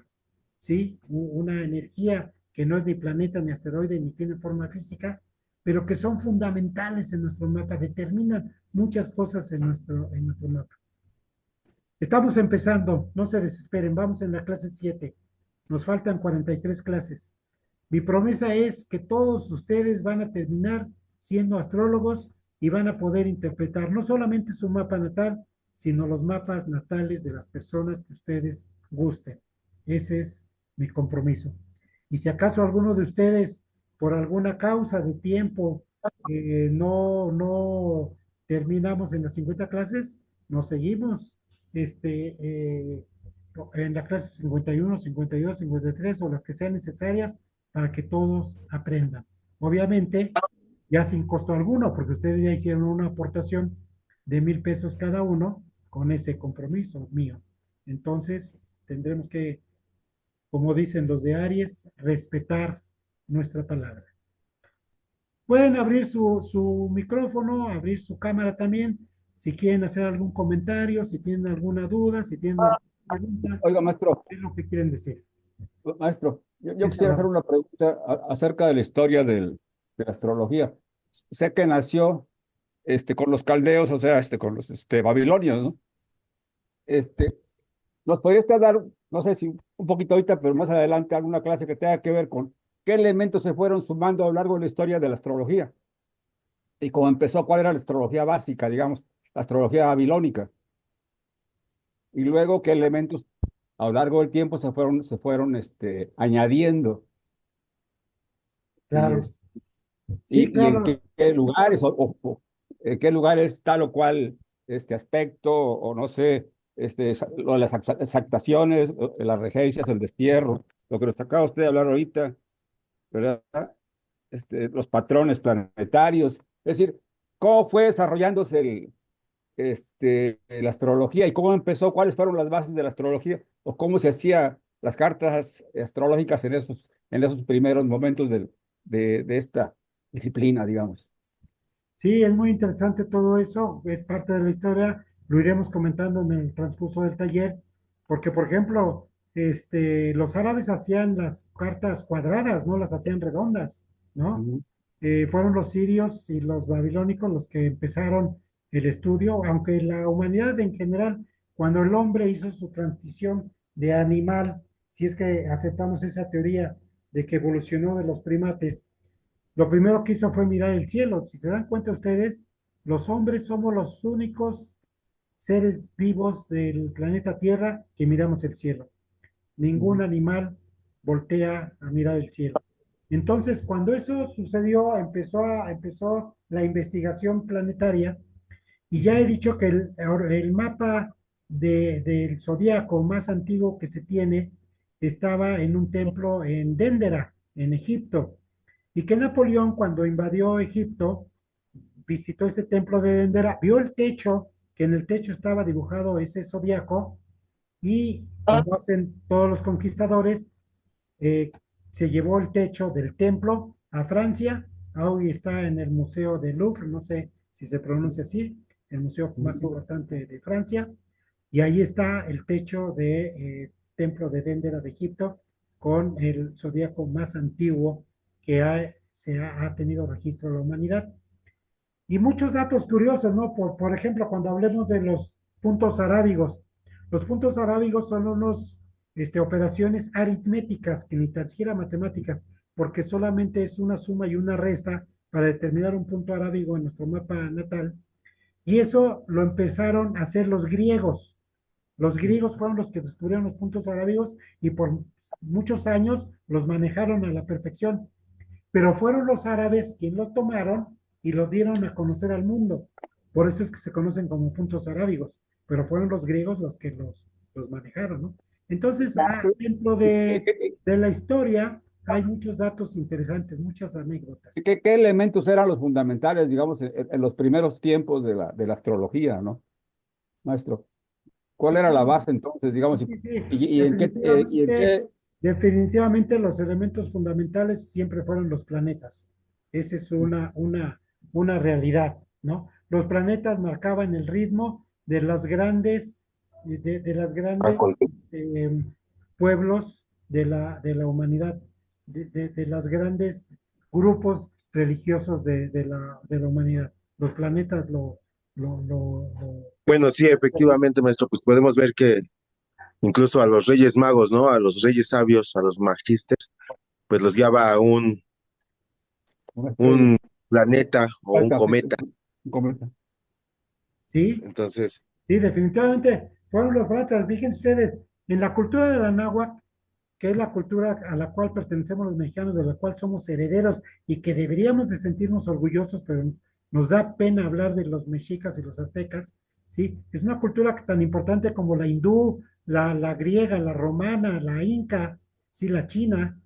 ¿sí? Una energía que no es ni planeta ni asteroide ni tiene forma física, pero que son fundamentales en nuestro mapa, determinan muchas cosas en nuestro mapa. Estamos empezando, no se desesperen, vamos en la clase 7. Nos faltan 43 clases. Mi promesa es que todos ustedes van a terminar siendo astrólogos y van a poder interpretar no solamente su mapa natal, sino los mapas natales de las personas que ustedes gusten. Ese es mi compromiso. Y si acaso alguno de ustedes, por alguna causa de tiempo, no terminamos en las 50 clases, nos seguimos en la clase 51, 52, 53 o las que sean necesarias para que todos aprendan. Obviamente, ya sin costo alguno, porque ustedes ya hicieron una aportación de 1,000 pesos cada uno con ese compromiso mío. Entonces, tendremos que, como dicen los de Aries, respetar nuestra palabra. Pueden abrir su micrófono, abrir su cámara también, si quieren hacer algún comentario, si tienen alguna duda, si tienen alguna pregunta, Oiga, maestro, qué es lo que quieren decir. maestro, yo Es quisiera hacer una pregunta acerca de la historia de la astrología. Sé que nació con los caldeos, o sea, con los babilonios, ¿no? Este, ¿Nos podría usted dar, no sé si un poquito ahorita, pero más adelante, alguna clase que tenga que ver con qué elementos se fueron sumando a lo largo de la historia de la astrología? Y cómo empezó, cuál era la astrología básica, digamos, la astrología babilónica. Y luego qué elementos a lo largo del tiempo se fueron añadiendo. Y, claro. Sí, y en claro. qué lugares o en qué lugares tal o cual aspecto o no sé, lo de las exactaciones, las regencias, el destierro, lo que nos acaba usted de hablar ahorita, ¿verdad? Los patrones planetarios, es decir, cómo fue desarrollándose la astrología y cómo empezó, cuáles fueron las bases de la astrología o cómo se hacía las cartas astrológicas en esos primeros momentos de esta disciplina, digamos. Sí, es muy interesante todo eso, es parte de la historia, lo iremos comentando en el transcurso del taller, porque por ejemplo, los árabes hacían las cartas cuadradas, no las hacían redondas, ¿no? Ujú, Fueron los sirios y los babilónicos los que empezaron el estudio, aunque la humanidad en general, cuando el hombre hizo su transición de animal, si es que aceptamos esa teoría de que evolucionó de los primates, lo primero que hizo fue mirar el cielo. Si se dan cuenta ustedes, los hombres somos los únicos seres vivos del planeta Tierra que miramos el cielo. Ningún ujú, animal voltea a mirar el cielo. Entonces, cuando eso sucedió, empezó la investigación planetaria y ya he dicho que el mapa del zodiaco más antiguo que se tiene estaba en un templo en Dendera, en Egipto, y que Napoleón cuando invadió Egipto visitó este templo de Dendera, vio el techo, que en el techo estaba dibujado ese zodiaco, y como hacen todos los conquistadores, eh, se llevó el techo del templo a Francia, hoy está en el Museo del Louvre, no sé si se pronuncia así, el museo más ujú. importante de Francia, y ahí está el techo del templo de Dendera de Egipto con el zodíaco más antiguo que ha tenido registro la humanidad. Y muchos datos curiosos, ¿no? Por ejemplo, cuando hablemos de los puntos arábigos son unos operaciones aritméticas, que ni tan siquiera matemáticas, porque solamente es una suma y una resta para determinar un punto arábigo en nuestro mapa natal. Y eso lo empezaron a hacer los griegos. Los griegos fueron los que descubrieron los puntos arábigos y por muchos años los manejaron a la perfección, pero fueron los árabes quienes lo tomaron y lo dieron a conocer al mundo. Por eso es que se conocen como puntos arábigos, pero fueron los griegos los que los manejaron, ¿no? Entonces, dentro ¿Qué, qué- de la historia hay muchos datos interesantes, muchas anécdotas. qué elementos eran los fundamentales, digamos, en los primeros tiempos de la astrología, ¿no, maestro? ¿Cuál era la base entonces, digamos, Sí, sí, y y en qué? definitivamente los elementos fundamentales siempre fueron los planetas. Esa es una realidad, ¿no? Los planetas marcaban el ritmo de los grandes, de las Ah, grandes eh, pueblos de la humanidad, de los grandes grupos religiosos de la humanidad. Los planetas lo. Bueno, sí, efectivamente, maestro, pues podemos ver que incluso a los reyes magos, ¿no? A los reyes sabios, a los magisters, pues los guiaba a Una estrella. un planeta o un Falta, sí, cometa. un cometa. Sí, Entonces, sí, definitivamente fueron los planetas. Fíjense ustedes, en la cultura de la náhuatl, que es la cultura a la cual pertenecemos los mexicanos, de la cual somos herederos y que deberíamos de sentirnos orgullosos, pero nos da pena hablar de los mexicas y los aztecas, ¿sí? Es una cultura tan importante como la hindú, la griega, la romana, la inca, ¿sí? La china.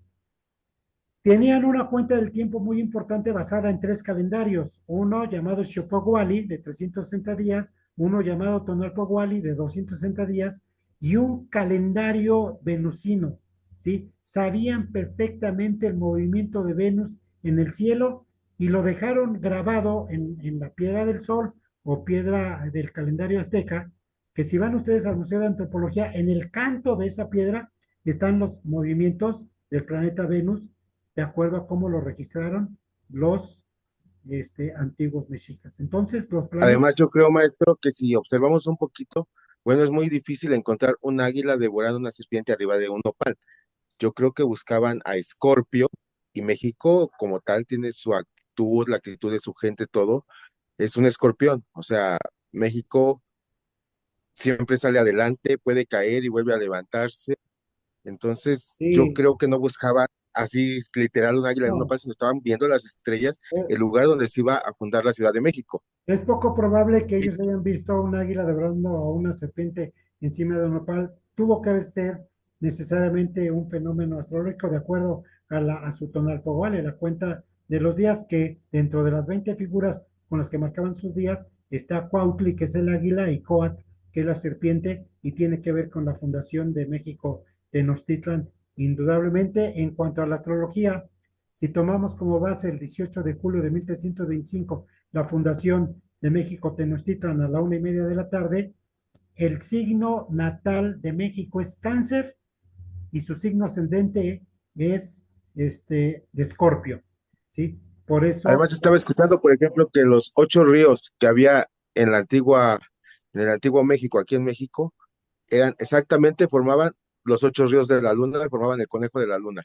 Tenían una cuenta del tiempo muy importante basada en tres calendarios, uno llamado Xiuhpohualli de 360 días, uno llamado Tonalpohualli de 260 días y un calendario venusino, ¿sí? Sabían perfectamente el movimiento de Venus en el cielo y lo dejaron grabado en la piedra del sol o piedra del calendario azteca, que si van ustedes al Museo de Antropología, en el canto de esa piedra están los movimientos del planeta Venus de acuerdo a cómo lo registraron los antiguos mexicas. Entonces, los planetas, además yo creo, maestro, que si observamos un poquito, bueno, es muy difícil encontrar un águila devorando una serpiente arriba de un nopal. Yo creo que buscaban a Escorpio y México como tal tiene su actitud, la actitud de su gente, todo, es un escorpión. O sea, México siempre sale adelante, puede caer y vuelve a levantarse. Entonces, yo sí, creo que no buscaban así literal un águila en un no, nopal, sino estaban viendo las estrellas, eh, el lugar donde se iba a fundar la Ciudad de México. es poco probable que Sí, ellos hayan visto un águila devorando a una serpiente encima de un nopal. Tuvo que ser necesariamente un fenómeno astrológico de acuerdo a su tonalpohualli, la cuenta de los días que dentro de las 20 figuras con las que marcaban sus días está Cuautli, que es el águila, y Coat, que es la serpiente, y tiene que ver con la fundación de México Tenochtitlan. Indudablemente, en cuanto a la astrología, si tomamos como base el 18 de julio de 1325 la fundación de México Tenochtitlan a la 1:30 de la tarde, el signo natal de México es Cáncer y su signo ascendente es de Escorpio, ¿sí? Por eso, además estaba escuchando, por ejemplo, que los 8 ríos que había en el antiguo México, aquí en México, eran exactamente, formaban los 8 ríos de la luna, formaban el conejo de la luna.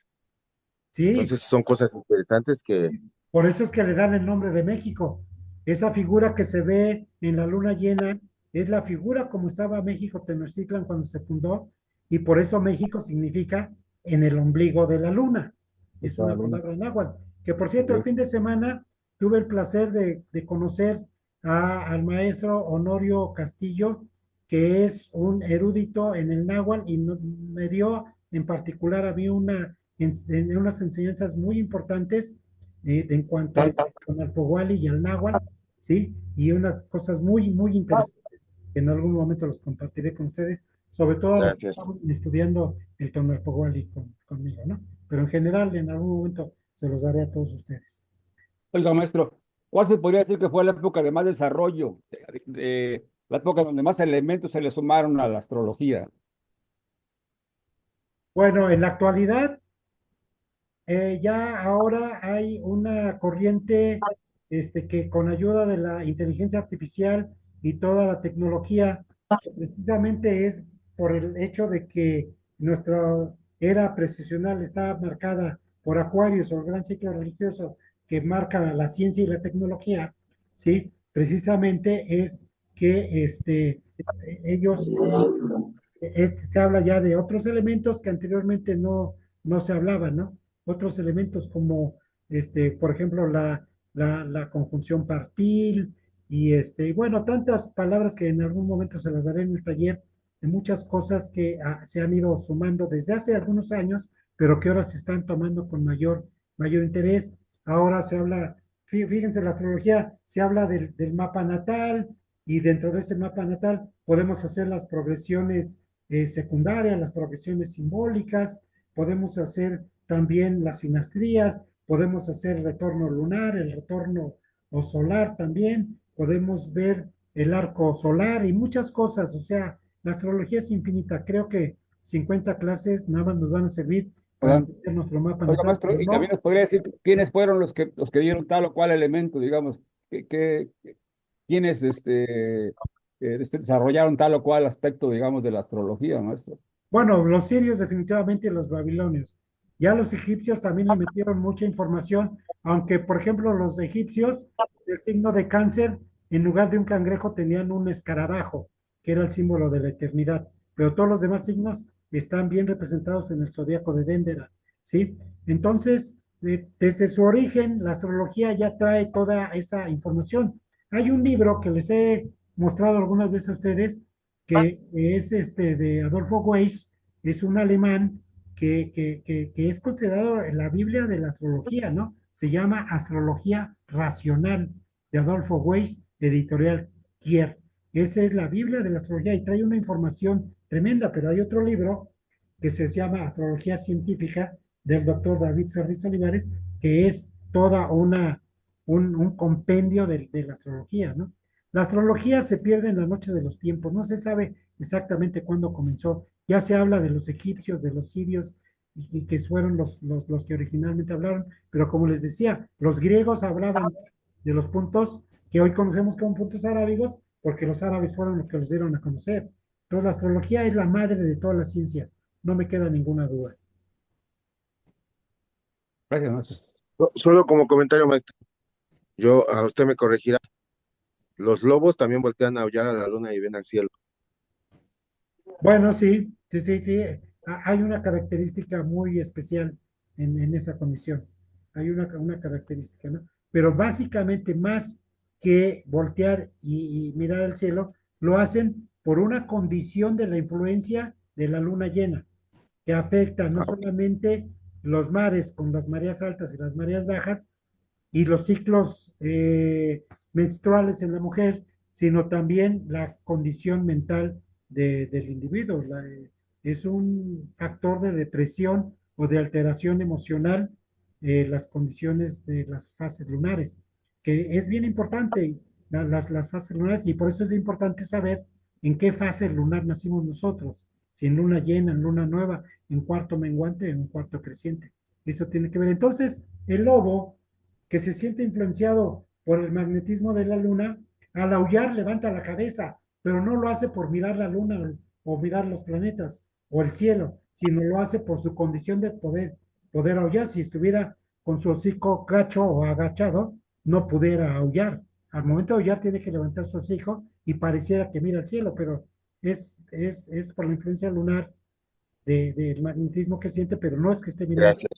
sí, Entonces son cosas interesantes que, por eso es que le dan el nombre de México. Esa figura que se ve en la luna llena es la figura como estaba México Tenochtitlan cuando se fundó y por eso México significa en el ombligo de la luna. Es Está la una luna. palabra náhuatl. Que por cierto, el Ok. fin de semana tuve el placer de conocer al maestro Honorio Castillo, que es un erudito en el náhuatl y me dio en particular a mí unas enseñanzas muy importantes en cuanto al Pohuali y al Náhuatl, ¿sí? Y unas cosas muy, muy interesantes que en algún momento los compartiré con ustedes, sobre todo a los que gracias. están estudiando el Tonalpohualli conmigo, ¿no? Pero en general, en algún momento se los daré a todos ustedes. Oiga, maestro, ¿cuál se podría decir que fue la época de más desarrollo, la época donde más elementos se le sumaron a la astrología? Bueno, en la actualidad, ya ahora hay una corriente que con ayuda de la inteligencia artificial y toda la tecnología, que precisamente es por el hecho de que nuestra era precisional está marcada por Acuarios o el gran ciclo religioso que marca la ciencia y la tecnología, ¿sí? Precisamente es que ellos se habla ya de otros elementos que anteriormente no se hablaban, ¿no? Otros elementos como, por ejemplo, la conjunción partil y bueno, tantas palabras que en algún momento se las daré en el taller, de muchas cosas que se han ido sumando desde hace algunos años, pero que ahora se están tomando con mayor interés. Ahora se habla, fíjense, la astrología se habla del mapa natal, y dentro de ese mapa natal podemos hacer las progresiones secundarias, las progresiones simbólicas, podemos hacer también las sinastrías, podemos hacer el retorno lunar, el retorno o solar también, podemos ver el arco solar y muchas cosas, o sea, la astrología es infinita, creo que 50 clases nada más nos van a servir para ¿verdad? entender nuestro mapa Oiga, natal, maestro, pero y también no. nos podría decir quiénes fueron los que dieron tal o cual elemento, digamos, quiénes desarrollaron tal o cual aspecto, digamos, de la astrología, maestro. Bueno, los sirios definitivamente y los babilonios. Ya los egipcios también le metieron mucha información, aunque por ejemplo los egipcios, el signo de cáncer, en lugar de un cangrejo tenían un escarabajo, que era el símbolo de la eternidad, pero todos los demás signos están bien representados en el zodíaco de Dendera, ¿sí? Entonces, desde su origen, la astrología ya trae toda esa información. Hay un libro que les he mostrado algunas veces a ustedes, que es de Adolfo Weiss, es un alemán que es considerado la Biblia de la astrología, ¿no? Se llama Astrología Racional de Adolfo Weiss, editorial Kier. Esa es la Biblia de la astrología y trae una información tremenda, pero hay otro libro que se llama Astrología Científica del doctor David Ferriz Olivares, que es toda un compendio de la astrología, ¿no? La astrología se pierde en la noche de los tiempos, no se sabe exactamente cuándo comenzó. Ya se habla de los egipcios, de los sirios, y que fueron los que originalmente hablaron, pero como les decía, los griegos hablaban de los puntos que hoy conocemos como puntos arábigos, porque los árabes fueron los que los dieron a conocer. Entonces, la astrología es la madre de todas las ciencias, no me queda ninguna duda. Gracias, maestro. Solo como comentario, maestro, yo a usted me corregirá. Los lobos también voltean a aullar a la luna y ven al cielo. Bueno, sí, sí, sí, sí. Hay una característica muy especial en esa condición. Hay una característica, ¿no? Pero básicamente más que voltear y mirar al cielo, lo hacen por una condición de la influencia de la luna llena, que afecta no solamente los mares con las mareas altas y las mareas bajas, y los ciclos menstruales en la mujer, sino también la condición mental del individuo. Es un factor de depresión o de alteración emocional, las condiciones de las fases lunares, que es bien importante las fases lunares, y por eso es importante saber en qué fase lunar nacimos nosotros, si en luna llena, en luna nueva, en cuarto menguante, en un cuarto creciente. Eso tiene que ver. Entonces, el lobo que se siente influenciado por el magnetismo de la luna, al aullar levanta la cabeza, pero no lo hace por mirar la luna o mirar los planetas o el cielo, sino lo hace por su condición de poder aullar. Si estuviera con su hocico gacho o agachado, no pudiera aullar. Al momento de aullar tiene que levantar su hocico y pareciera que mira al cielo, pero es por la influencia lunar del magnetismo que siente, pero no es que esté mirando. Gracias.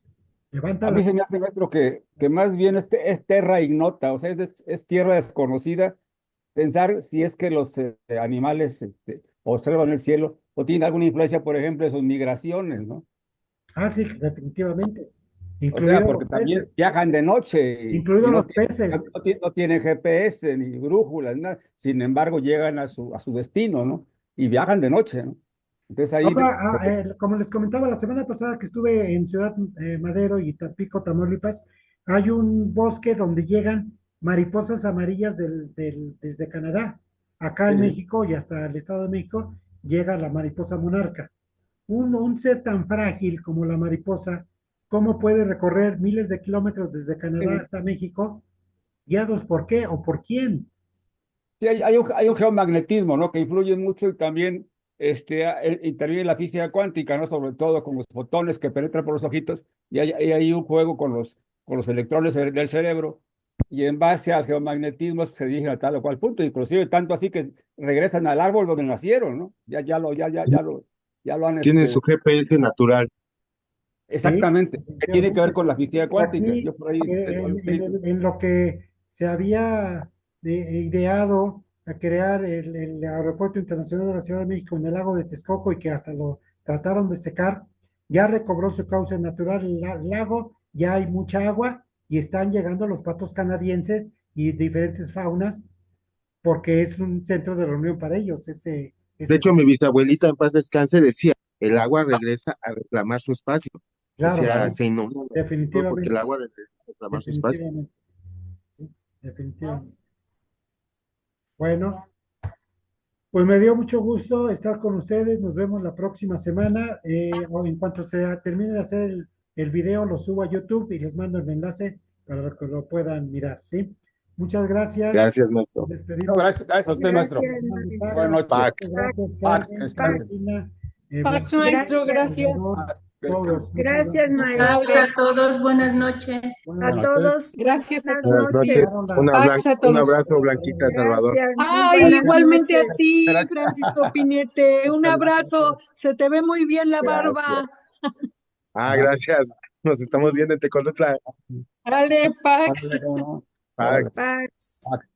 Levanta A mí la... se me hace, maestro, que más bien es terra ignota, o sea, es tierra desconocida. Pensar si es que los animales observan el cielo o tienen alguna influencia, por ejemplo, en sus migraciones, ¿no? Ah, sí, definitivamente. O sea, Incluidos los porque peces, también viajan de noche y incluidos los peces. no tienen GPS ni brújulas, nada. Sin embargo, llegan a su destino, ¿no? Y viajan de noche, ¿no? Entonces ahí Ahora, como les comentaba la semana pasada que estuve en Ciudad Madero y Tampico, Tamaulipas, hay un bosque donde llegan mariposas amarillas desde Canadá. Acá en sí, México y hasta el Estado de México llega la mariposa monarca. Un ser tan frágil como la mariposa, ¿cómo puede recorrer miles de kilómetros desde Canadá sí. hasta México? ¿Guiados por qué o por quién? Sí, hay un geomagnetismo, ¿no? Que influye mucho y también interviene la física cuántica, ¿no? Sobre todo con los fotones que penetran por los ojitos y hay un juego con los electrones del cerebro y en base al geomagnetismo se dirigen a tal o cual punto, inclusive tanto así que regresan al árbol donde nacieron, ¿no? Ya lo han, Tienen su GPS natural. Sí, exactamente, que tiene que ver efectivamente. con la física cuántica. Aquí, Yo por ahí tengo algo escrito. en lo que se había ideado a crear el Aeropuerto Internacional de la Ciudad de México en el lago de Texcoco y que hasta lo trataron de secar, ya recobró su cauce natural el lago, ya hay mucha agua y están llegando los patos canadienses y diferentes faunas porque es un centro de reunión para ellos, De ese, hecho, mi bisabuelita en paz descanse decía, el agua regresa a reclamar su espacio. claro, Decía, sí, se inunda todo porque el definitivamente, agua regresa a reclamar su espacio. definitivamente, sí, definitivamente. Bueno, pues me dio mucho gusto estar con ustedes. Nos vemos la próxima semana. O en cuanto se termine de hacer el video, lo subo a YouTube y les mando el enlace para que lo puedan mirar, ¿sí? Muchas gracias. Gracias, Nos maestro. No, despedimos. gracias a usted, maestro. Gracias, Fernando Buenas Parra. maestro. noches. Pax. Muchas gracias, Pax, Carmen, descansen. Carolina, Pax, Blanquita, maestro, Gracias. gracias. Salvador, Descansen. todos. Muchas Gracias, gracias. Pax maestro. a todos, buenas noches. Buenas A Buenas noches. noches. todos, Gracias a buenas Buenas todos. Sí. noches. noches. Pax a Un todos. abrazo, Blanquita, Salvador. Gracias, muy Ay, buenas igualmente a noches. ti, Gracias. Francisco Piñete. Un abrazo. Se te ve muy bien la Gracias. barba. Ah, gracias. Nos estamos viendo en Tecolutla. Dale, Pax. Ándale, cómo no. Pax. Órale. Pax. Pax.